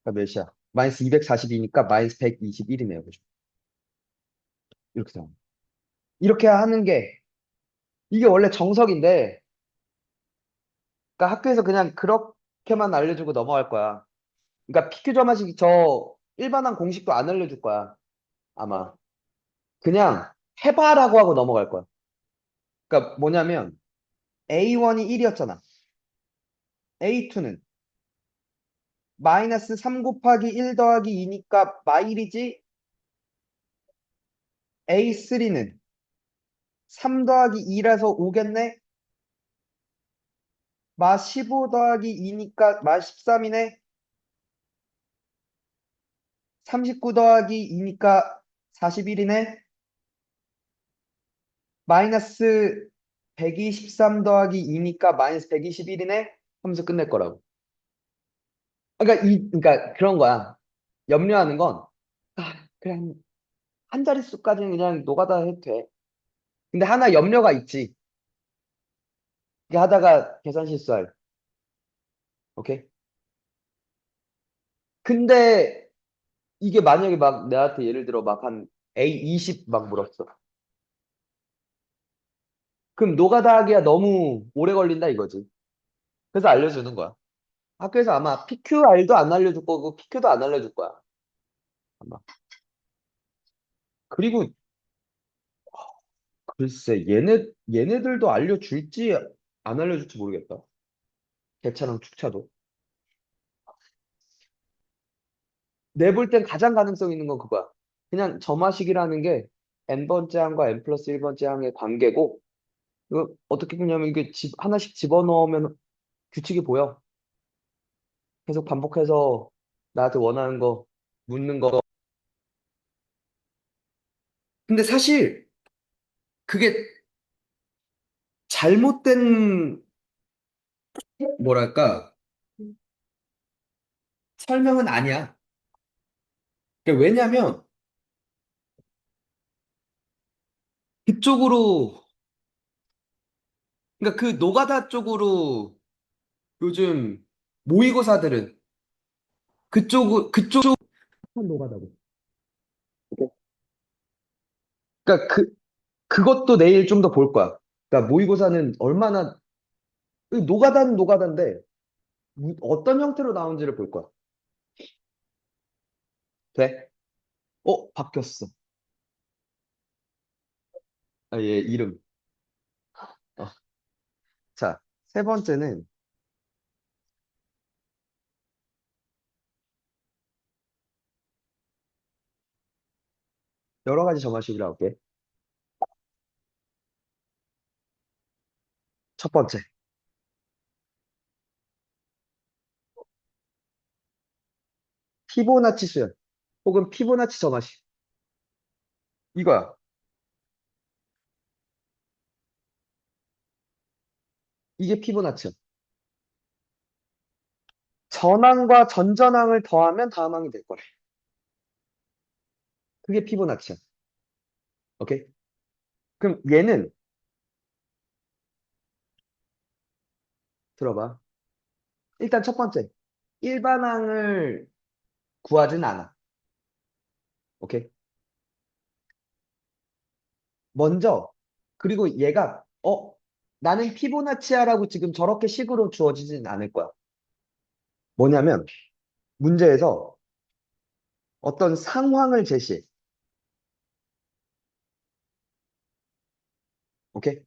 그러니까 몇이야? 마이너스 242니까 마이너스 121이네요. 그죠? 이렇게 나와. 이렇게 하는 게, 이게 원래 정석인데, 그러니까 학교에서 그냥 그렇게만 알려주고 넘어갈 거야. 그러니까 PQ 점화식 저 일반항 공식도 안 알려줄 거야. 아마. 그냥 해봐라고 하고 넘어갈 거야. 그러니까 뭐냐면, A1이 1이었잖아. A2는 마이너스 3 곱하기 1 더하기 2니까 마일이지. A3는 3 더하기 2라서 5겠네. 마 15 더하기 2니까 마 13이네. 39 더하기 2니까 41이네. 마이너스 123 더하기 2니까 마이너스 121이네. 하면서 끝낼 거라고. 그러니까 그런 거야. 염려하는 건, 그냥 한 자릿수까지는 그냥 노가다 해도 돼. 근데 하나 염려가 있지. 이게 하다가 계산 실수할. 오케이? 근데 이게 만약에 막 내한테 예를 들어 막 한 A20 막 물었어. 그럼 노가다 하기가 너무 오래 걸린다 이거지. 그래서 알려주는 거야. 학교에서 아마 PQR도 안 알려줄 거고 PQ도 안 알려줄 거야. 아마. 그리고 글쎄 얘네들도 알려줄지 안 알려줄지 모르겠다. 개차랑 축차도. 내 볼 땐 가장 가능성 있는 건 그거야. 그냥 점화식이라는 게 n번째 항과 n 플러스 1번째 항의 관계고, 이거 어떻게 보냐면 이게 하나씩 집어넣으면 규칙이 보여. 계속 반복해서 나한테 원하는 거 묻는 거. 근데 사실 그게 잘못된, 뭐랄까, 설명은 아니야. 왜냐면 그쪽으로, 그러니까 그 노가다 쪽으로 요즘 모의고사들은 그쪽 노가다고. 그러니까 그것도 내일 좀 더 볼 거야. 그러니까 모의고사는 얼마나, 노가다는 노가다인데 어떤 형태로 나오는지를 볼 거야. 돼? 바뀌었어. 아, 얘 이름. 어. 자, 세 번째는 여러 가지 점화식이라고 할게. 첫 번째, 피보나치 수열 혹은 피보나치 점화식. 이거야. 이게 피보나치야. 전항과 전전항을 더하면 다음항이 될 거래. 그게 피보나치야. 오케이? 그럼 얘는 들어봐. 일단 첫 번째, 일반항을 구하진 않아. 오케이? 먼저, 그리고 얘가 나는 피보나치아라고 지금 저렇게 식으로 주어지진 않을 거야. 뭐냐면 문제에서 어떤 상황을 제시해. 오케이?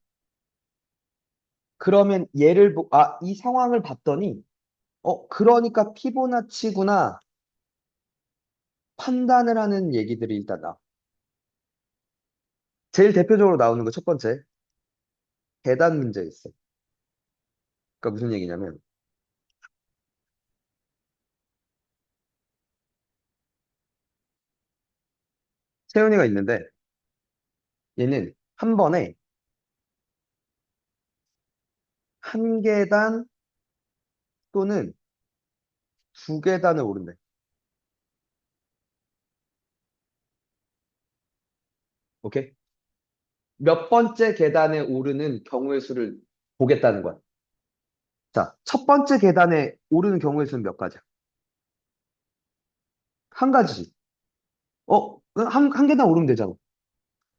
그러면 이 상황을 봤더니 그러니까 피보나치구나 판단을 하는 얘기들이 일단 나. 제일 대표적으로 나오는 거 첫 번째, 계단 문제 있어. 그러니까 무슨 얘기냐면 세훈이가 있는데 얘는 한 번에 한 계단 또는 두 계단을 오른대. 오케이? 몇 번째 계단에 오르는 경우의 수를 보겠다는 거야. 자, 첫 번째 계단에 오르는 경우의 수는 몇 가지야? 한 가지. 한 계단 오르면 되잖아.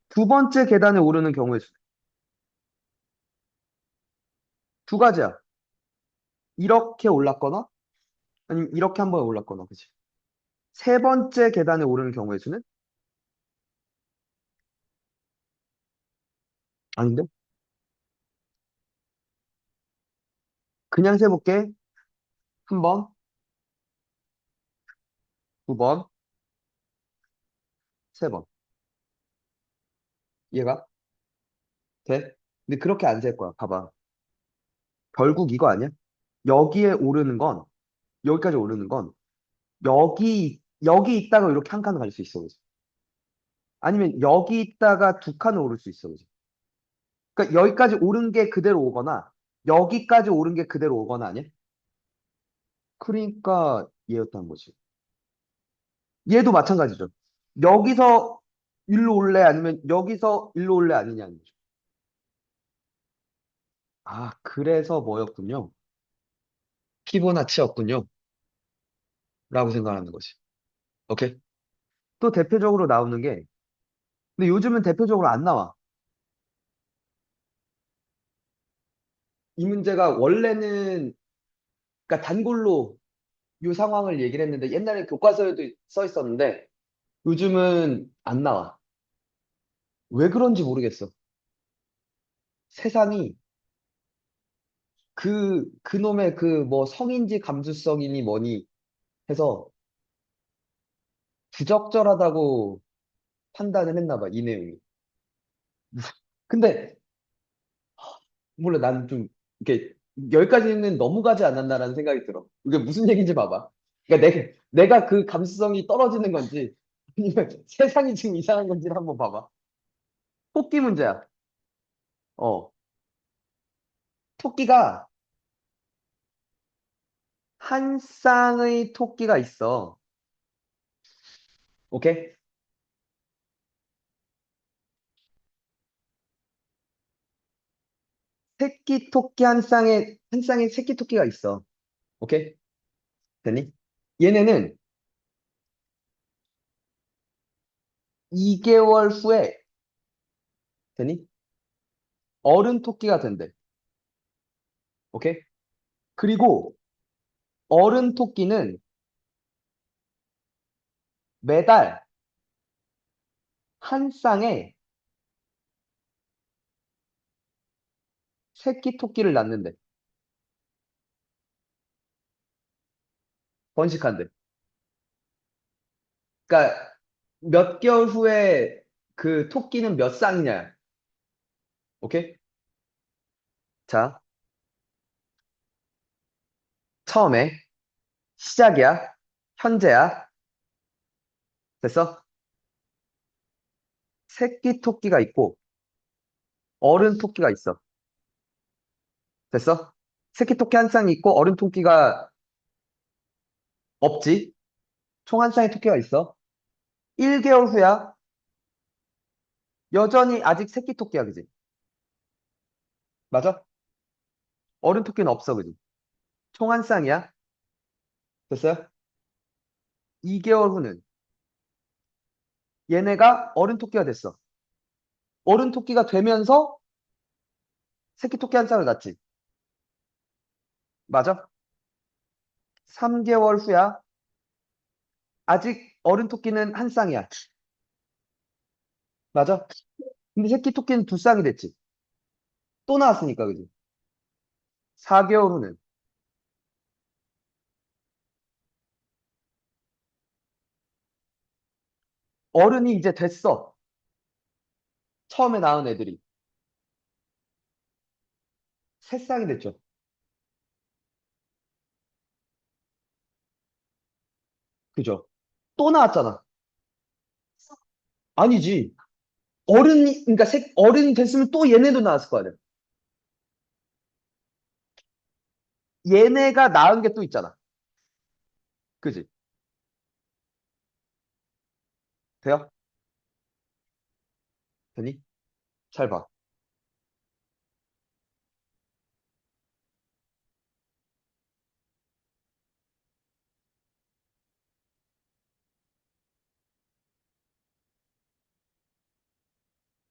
두 번째 계단에 오르는 경우의 수. 두 가지야. 이렇게 올랐거나, 아니면 이렇게 한 번에 올랐거나, 그치? 세 번째 계단에 오르는 경우의 수는? 아닌데? 그냥 세볼게. 한 번, 두 번, 세 번. 얘가 돼? 근데 그렇게 안 셀 거야. 봐봐. 결국 이거 아니야? 여기에 오르는 건, 여기까지 오르는 건, 여기 있다가 이렇게 한 칸 갈 수 있어. 그지? 아니면 여기 있다가 두 칸을 오를 수 있어. 그지? 그러니까 여기까지 오른 게 그대로 오거나, 여기까지 오른 게 그대로 오거나 아니야? 그러니까 얘였다는 거지. 얘도 마찬가지죠. 여기서 일로 올래? 아니면 여기서 일로 올래? 아니냐는 거죠. 아, 그래서 뭐였군요. 피보나치였군요. 라고 생각하는 거지. 오케이? 또 대표적으로 나오는 게, 근데 요즘은 대표적으로 안 나와. 이 문제가 원래는, 그러니까 단골로 이 상황을 얘기를 했는데, 옛날에 교과서에도 써 있었는데, 요즘은 안 나와. 왜 그런지 모르겠어. 세상이 그놈의 그 뭐 성인지 감수성이니 뭐니 해서 부적절하다고 판단을 했나 봐, 이 내용이. 근데, 몰라, 난 좀, 이렇게, 여기까지는 너무 가지 않았나라는 생각이 들어. 이게 무슨 얘기인지 봐봐. 그러니까 내가 그 감수성이 떨어지는 건지, 아니면 세상이 지금 이상한 건지를 한번 봐봐. 토끼 문제야. 어. 토끼가, 한 쌍의 토끼가 있어. 오케이? 새끼 토끼 한 쌍의 새끼 토끼가 있어. 오케이? 되니? 얘네는 2개월 후에, 되니? 어른 토끼가 된대. 오케이? 그리고 어른 토끼는 매달 한 쌍의 새끼 토끼를 낳는데 번식한대. 그러니까 몇 개월 후에 그 토끼는 몇 쌍이냐? 오케이? 자, 처음에 시작이야. 현재야. 됐어? 새끼 토끼가 있고 어른 토끼가 있어. 됐어? 새끼 토끼 한 쌍이 있고 어른 토끼가 없지. 총 한 쌍의 토끼가 있어. 1개월 후야. 여전히 아직 새끼 토끼야, 그지? 맞아? 어른 토끼는 없어, 그지? 총 한 쌍이야. 됐어요? 2개월 후는 얘네가 어른 토끼가 됐어. 어른 토끼가 되면서 새끼 토끼 한 쌍을 낳지. 맞아? 3개월 후야. 아직 어른 토끼는 한 쌍이야. 맞아? 근데 새끼 토끼는 두 쌍이 됐지. 또 나왔으니까, 그지? 4개월 후는 어른이 이제 됐어. 처음에 낳은 애들이. 새 쌍이 됐죠. 그죠? 또 나왔잖아. 아니지. 그러니까 어른이 됐으면 또 얘네도 나왔을 거 아니야. 얘네가 낳은 게 또 있잖아. 그지? 돼요? 되니? 잘 봐.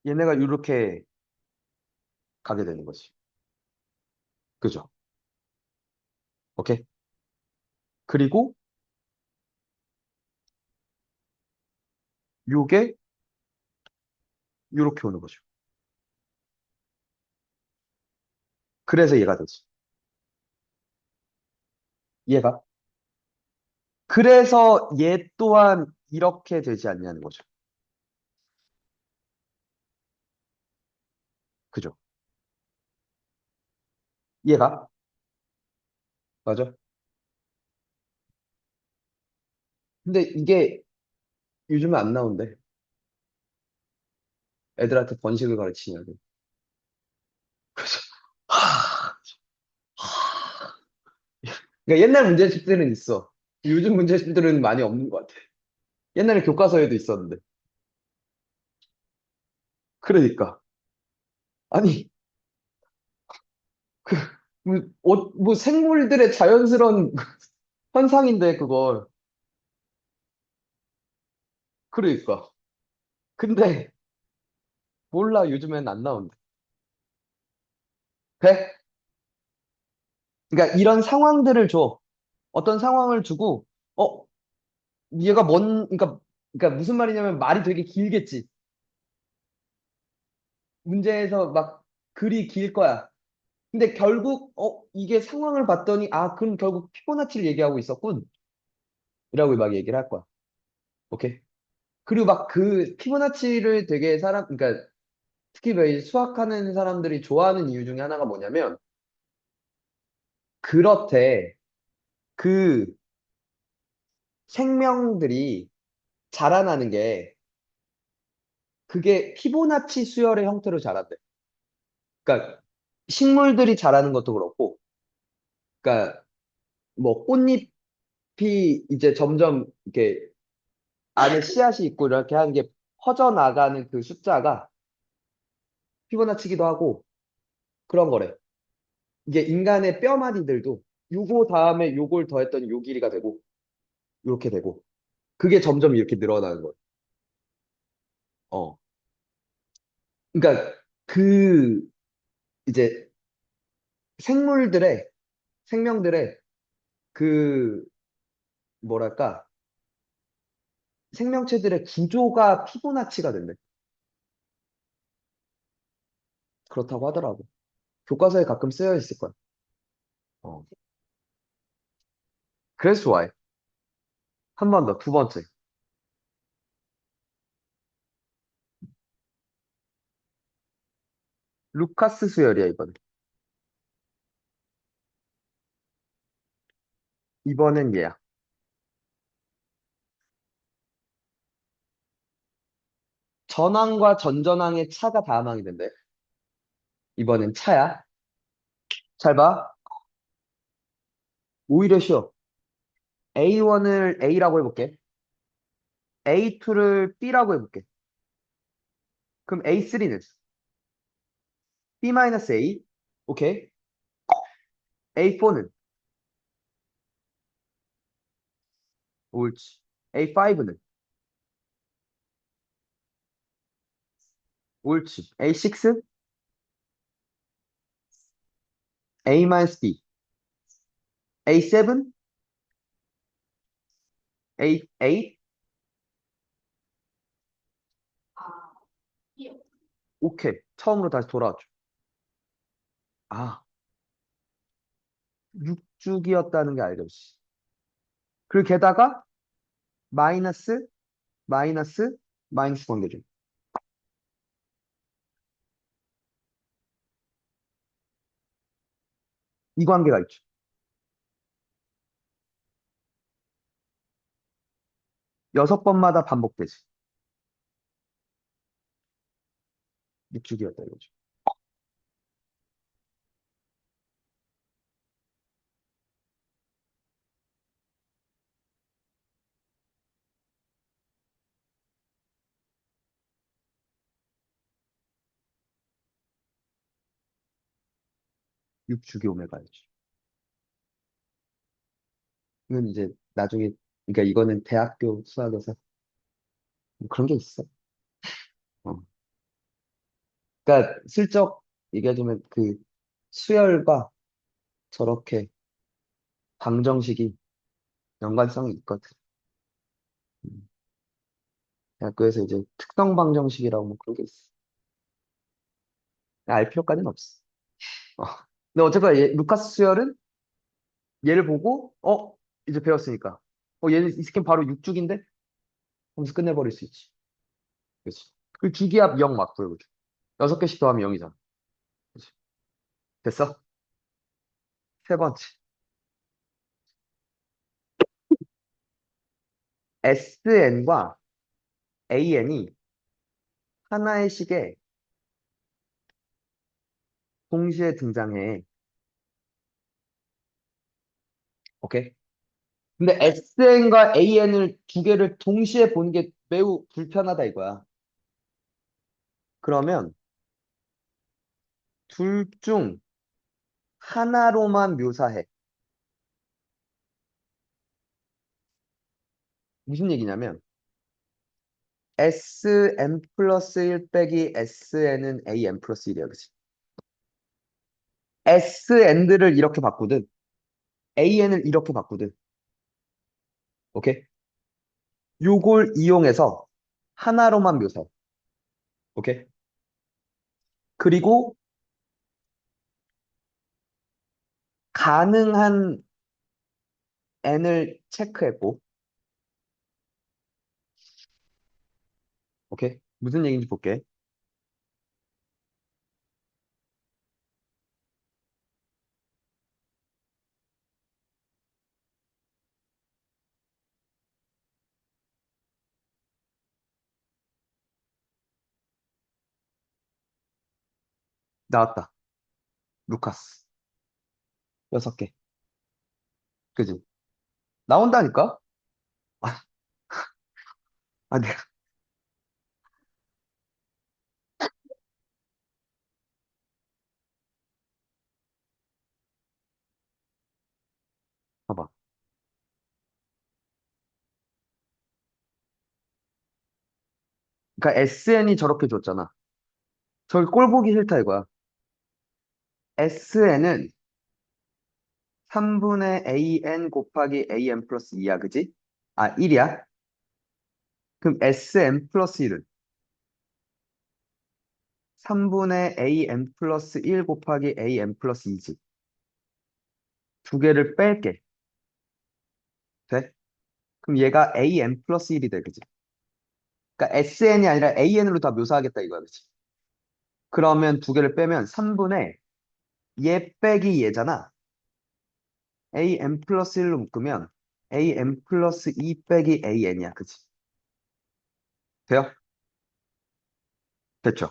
얘네가 이렇게 가게 되는 거지. 그죠? 오케이? 그리고 요게 이렇게 오는 거죠. 그래서 얘가 되지. 얘가. 그래서 얘 또한 이렇게 되지 않냐는 거죠. 그죠? 얘가. 맞아. 근데 이게 요즘에 안 나온대. 애들한테 번식을 가르치냐고. 그래서 하, 그러니까 옛날 문제집들은 있어. 요즘 문제집들은 많이 없는 것 같아. 옛날에 교과서에도 있었는데. 그러니까. 아니, 그, 뭐 생물들의 자연스러운 현상인데, 그걸. 그러니까. 근데, 몰라, 요즘엔 안 나온대. 그래? 그러니까 이런 상황들을 줘. 어떤 상황을 주고, 어, 얘가 그러니까 무슨 말이냐면 말이 되게 길겠지. 문제에서 막 글이 길 거야. 근데 결국, 이게 상황을 봤더니, 아, 그럼 결국 피보나치를 얘기하고 있었군. 이라고 막 얘기를 할 거야. 오케이? 그리고 막 그 피보나치를 되게 그러니까 특히 왜 수학하는 사람들이 좋아하는 이유 중에 하나가 뭐냐면, 그렇대. 그 생명들이 자라나는 게, 그게 피보나치 수열의 형태로 자란대. 그러니까 식물들이 자라는 것도 그렇고, 그러니까 뭐 꽃잎이 이제 점점 이렇게 안에 씨앗이 있고 이렇게 하는 게 퍼져나가는 그 숫자가 피보나치기도 하고 그런 거래. 이게 인간의 뼈마디들도 요거 다음에 요걸 더했더니 요 길이가 되고 요렇게 되고 그게 점점 이렇게 늘어나는 거예요. 어. 그러니까 그 이제 생물들의 생명들의 그 뭐랄까 생명체들의 구조가 피보나치가 된대. 그렇다고 하더라고. 교과서에 가끔 쓰여 있을 거야. 어. 그래서 좋아해. 한 번 더, 두 번째. 루카스 수열이야, 이번에. 이번엔 얘야. 전항과 전전항의 차가 다항이 된대. 이번엔 차야. 잘 봐. 오히려 쉬워. A1을 A라고 해볼게. A2를 B라고 해볼게. 그럼 A3는 B-A. 오케이. A4는 옳지. A5는 옳지. A6, A-B. A7, A8. 오케이. 처음으로 다시 돌아왔죠. 아, 6죽이었다는 게 알겠지. 그리고 게다가 마이너스, 마이너스, 마이너스 관계죠. 이 관계가 있죠. 6번마다 반복되지. 6죽이었다 이거죠. 6죽이 오메가이죠. 이건 이제 나중에, 그러니까 이거는 대학교 수학에서 뭐 그런 게 있어. 어. 그러니까 슬쩍 얘기하자면 그 수열과 저렇게 방정식이 연관성이 있거든. 음, 대학교에서 이제 특성 방정식이라고 뭐 그런 게 있어. 알 필요까지는 없어. 어. 근데 어쨌건 루카스 수열은 얘를 보고 이제 배웠으니까 얘는 이 새끼는 바로 육죽인데 하면서 끝내버릴 수 있지. 그렇지. 그 주기압 0 맞고요. 그죠? 6개씩 더하면 0이잖아. 그치? 됐어? 세 번째. SN과 AN이 하나의 식에 동시에 등장해. 오케이? 근데 SN과 AN을 두 개를 동시에 보는 게 매우 불편하다 이거야. 그러면 둘 중 하나로만 묘사해. 무슨 얘기냐면 SN 플러스 1 빼기 SN은 AN 플러스 1이야. 그치? SN들을 이렇게 바꾸든 AN을 이렇게 바꾸든 오케이? 요걸 이용해서 하나로만 묘사해. 오케이? 그리고 가능한 n을 체크했고, 오케이? 무슨 얘기인지 볼게. 나왔다. 루카스. 6개. 그지? 나온다니까? 아, 내가, 봐봐. 그러니까 SN이 저렇게 줬잖아. 저기 꼴 보기 싫다 이거야. SN은 3분의 AN 곱하기 AN 플러스 2야, 그지? 아, 1이야? 그럼 SN 플러스 1은 3분의 AN 플러스 1 곱하기 AN 플러스 2지. 두 개를 뺄게. 돼? 그럼 얘가 AN 플러스 1이 돼, 그지? 그러니까 SN이 아니라 AN으로 다 묘사하겠다 이거야, 그지? 그러면 두 개를 빼면 3분의 얘 빼기 얘잖아. AN 플러스 1로 묶으면 AN 플러스 2 빼기 AN이야, 그지? 돼요? 됐죠?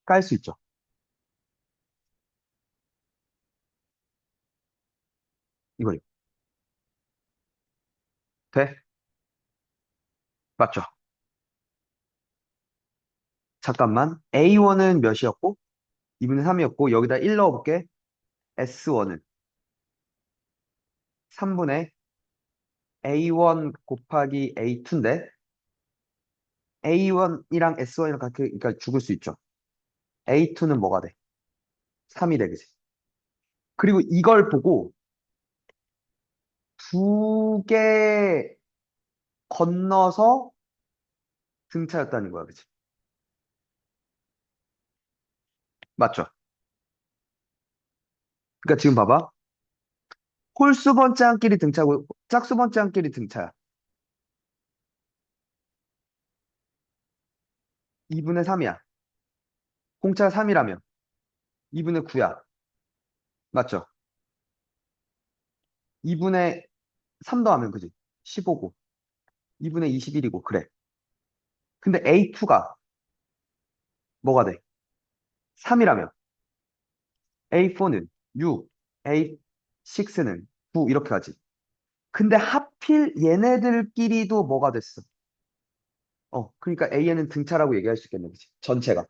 깔 수 있죠? 이거요. 돼? 맞죠? 잠깐만. A1은 몇이었고? 2분의 3이었고, 여기다 1 넣어볼게. S1은 3분의 A1 곱하기 A2인데, A1이랑 S1이랑 같이, 그러니까 죽을 수 있죠. A2는 뭐가 돼? 3이 돼, 그지? 그리고 이걸 보고 두 개 건너서 등차였다는 거야, 그지? 맞죠? 그러니까 지금 봐봐. 홀수 번째한끼리 등차고 짝수 번째한끼리 등차야. 2분의 3이야. 공차가 3이라면 2분의 9야. 맞죠? 2분의 3 더하면 그지? 15고 2분의 21이고 그래. 근데 A2가 뭐가 돼? 3이라면 A4는 6, A6는 9 이렇게 가지. 근데 하필 얘네들끼리도 뭐가 됐어? 그러니까 A는 등차라고 얘기할 수 있겠네, 그지? 전체가.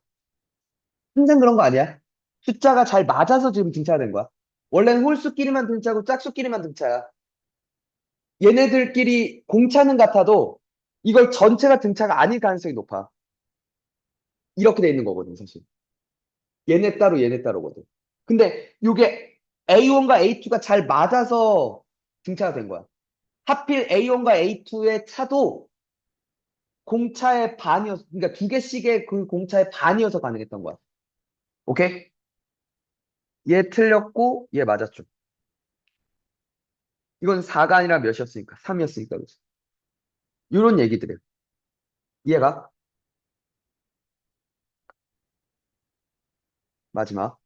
항상 그런 거 아니야? 숫자가 잘 맞아서 지금 등차가 된 거야. 원래는 홀수끼리만 등차고 짝수끼리만 등차야. 얘네들끼리 공차는 같아도 이걸 전체가 등차가 아닐 가능성이 높아. 이렇게 돼 있는 거거든, 사실. 얘네 따로 얘네 따로거든. 근데 이게 A1과 A2가 잘 맞아서 등차가 된 거야. 하필 A1과 A2의 차도 공차의 반이어서, 그러니까 두 개씩의 그 공차의 반이어서 가능했던 거야. 오케이? 얘 틀렸고, 얘 맞았죠. 이건 4가 아니라 몇이었으니까? 3이었으니까, 그치? 이런 얘기들이에요. 이해가? 마지막.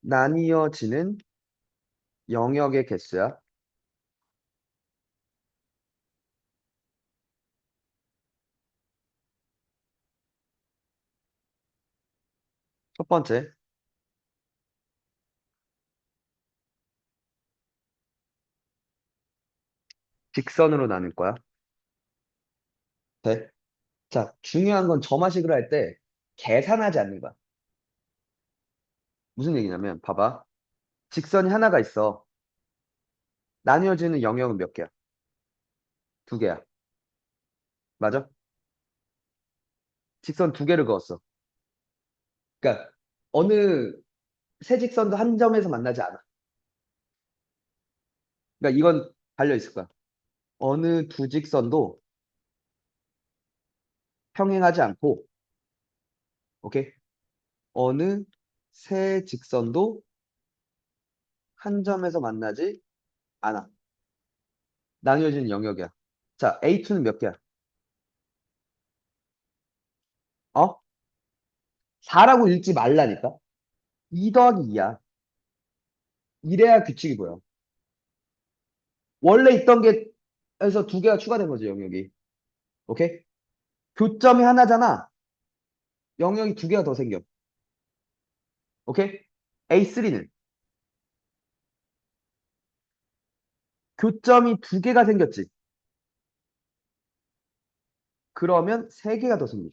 나뉘어지는 영역의 개수야. 첫 번째, 직선으로 나눌 거야. 돼? 자, 중요한 건 점화식으로 할 때 계산하지 않는 거야. 무슨 얘기냐면, 봐봐. 직선이 하나가 있어. 나뉘어지는 영역은 몇 개야? 두 개야. 맞아? 직선 두 개를 그었어. 그러니까 어느 세 직선도 한 점에서 만나지 않아. 그러니까 이건 달려 있을 거야. 어느 두 직선도 평행하지 않고, 오케이? 어느 세 직선도 한 점에서 만나지 않아. 나뉘어지는 영역이야. 자, A2는 몇 개야? 어? 4라고 읽지 말라니까? 2 더하기 2야. 이래야 규칙이 보여. 원래 있던 게에서 두 개가 추가된 거지, 영역이. 오케이? 교점이 하나잖아. 영역이 두 개가 더 생겨. 오케이? A3는 교점이 두 개가 생겼지. 그러면 세 개가 더 생겨.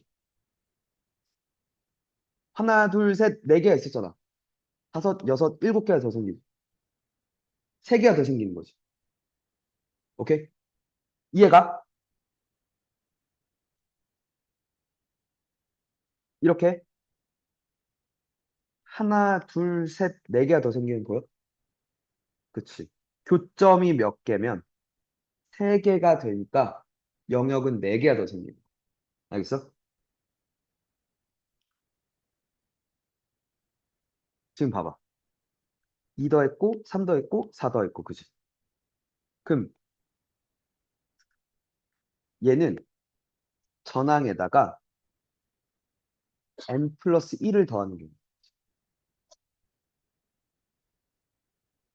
하나, 둘, 셋, 네 개가 있었잖아. 다섯, 여섯, 일곱 개가 더 생기지. 세 개가 더 생기는 거지. 오케이? 이해가? 이렇게 하나, 둘, 셋, 네 개가 더 생기는 거요? 그치. 교점이 몇 개면 세 개가 되니까 영역은 네 개가 더 생기는 거야. 알겠어? 지금 봐봐. 2 더했고, 3 더했고, 4 더했고, 그치? 그럼 얘는 전항에다가 n 플러스 1을 더하는 게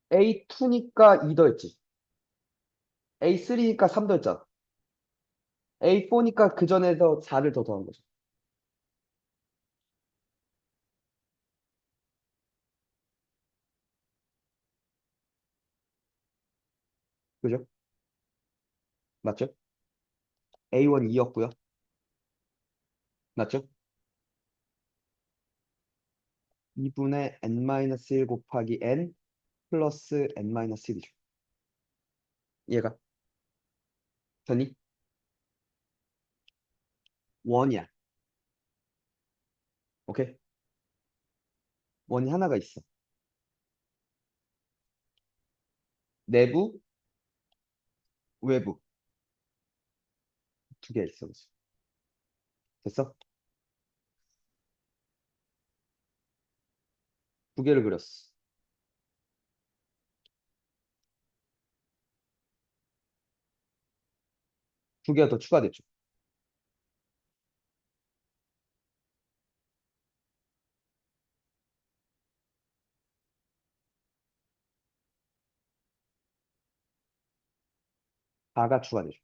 A2니까 2 더했지. A3니까 3 더했잖아. A4니까 그 전에서 4를 더 더한 거죠. 그죠? 맞죠? A1 2였고요. 맞죠? 2분의 n-1 곱하기 n 플러스 n-1이죠. 얘가 되니? 원이야. 오케이? 원이 하나가 있어. 내부, 외부 두 개 있어. 그치? 됐어? 두 개를 그렸어. 두 개가 더 추가됐죠. 다가 추가되죠.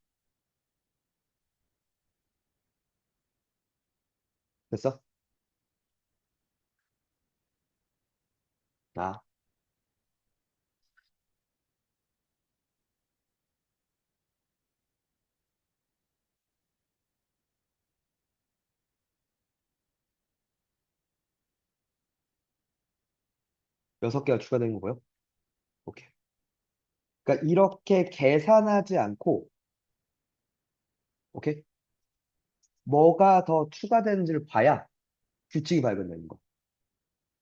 됐어? 아, 여섯 개가 추가된 거고요. 오케이. 그러니까 이렇게 계산하지 않고, 오케이? 뭐가 더 추가되는지를 봐야 규칙이 발견되는 거.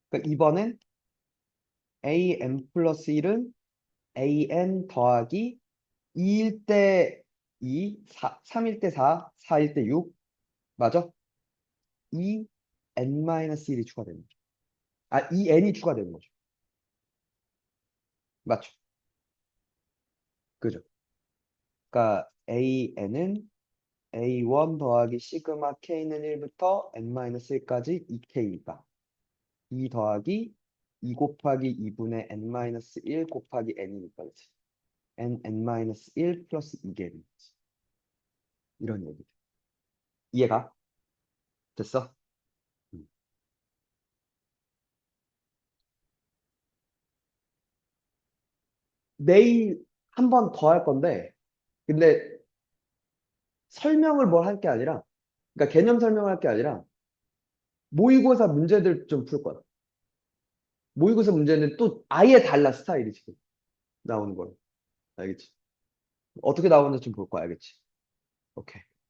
그러니까 이번엔 an 플러스 1은 an 더하기 2일 때 2, 3일 때 4, 4일 때 6, 맞아? 2 n-1이 추가되는 거죠. 아, 2n이 추가되는 거죠. 맞죠? 그죠? 그러니까 an은 a1 더하기 시그마 k는 1부터 n-1까지 2k이다. 2 더하기 2 곱하기 2분의 n-1 곱하기 n이니까 그치? n-1 플러스 2개는 이런 얘기죠. 이해가? 됐어? 음. 내일 한 번 더 할 건데 근데 설명을 뭘 할 게 아니라 그러니까 개념 설명을 할 게 아니라 모의고사 문제들 좀 풀 거야. 모의고사 문제는 또 아예 달라 스타일이 지금 나오는 거예요. 알겠지? 어떻게 나오는지 좀 볼 거야. 알겠지? 오케이.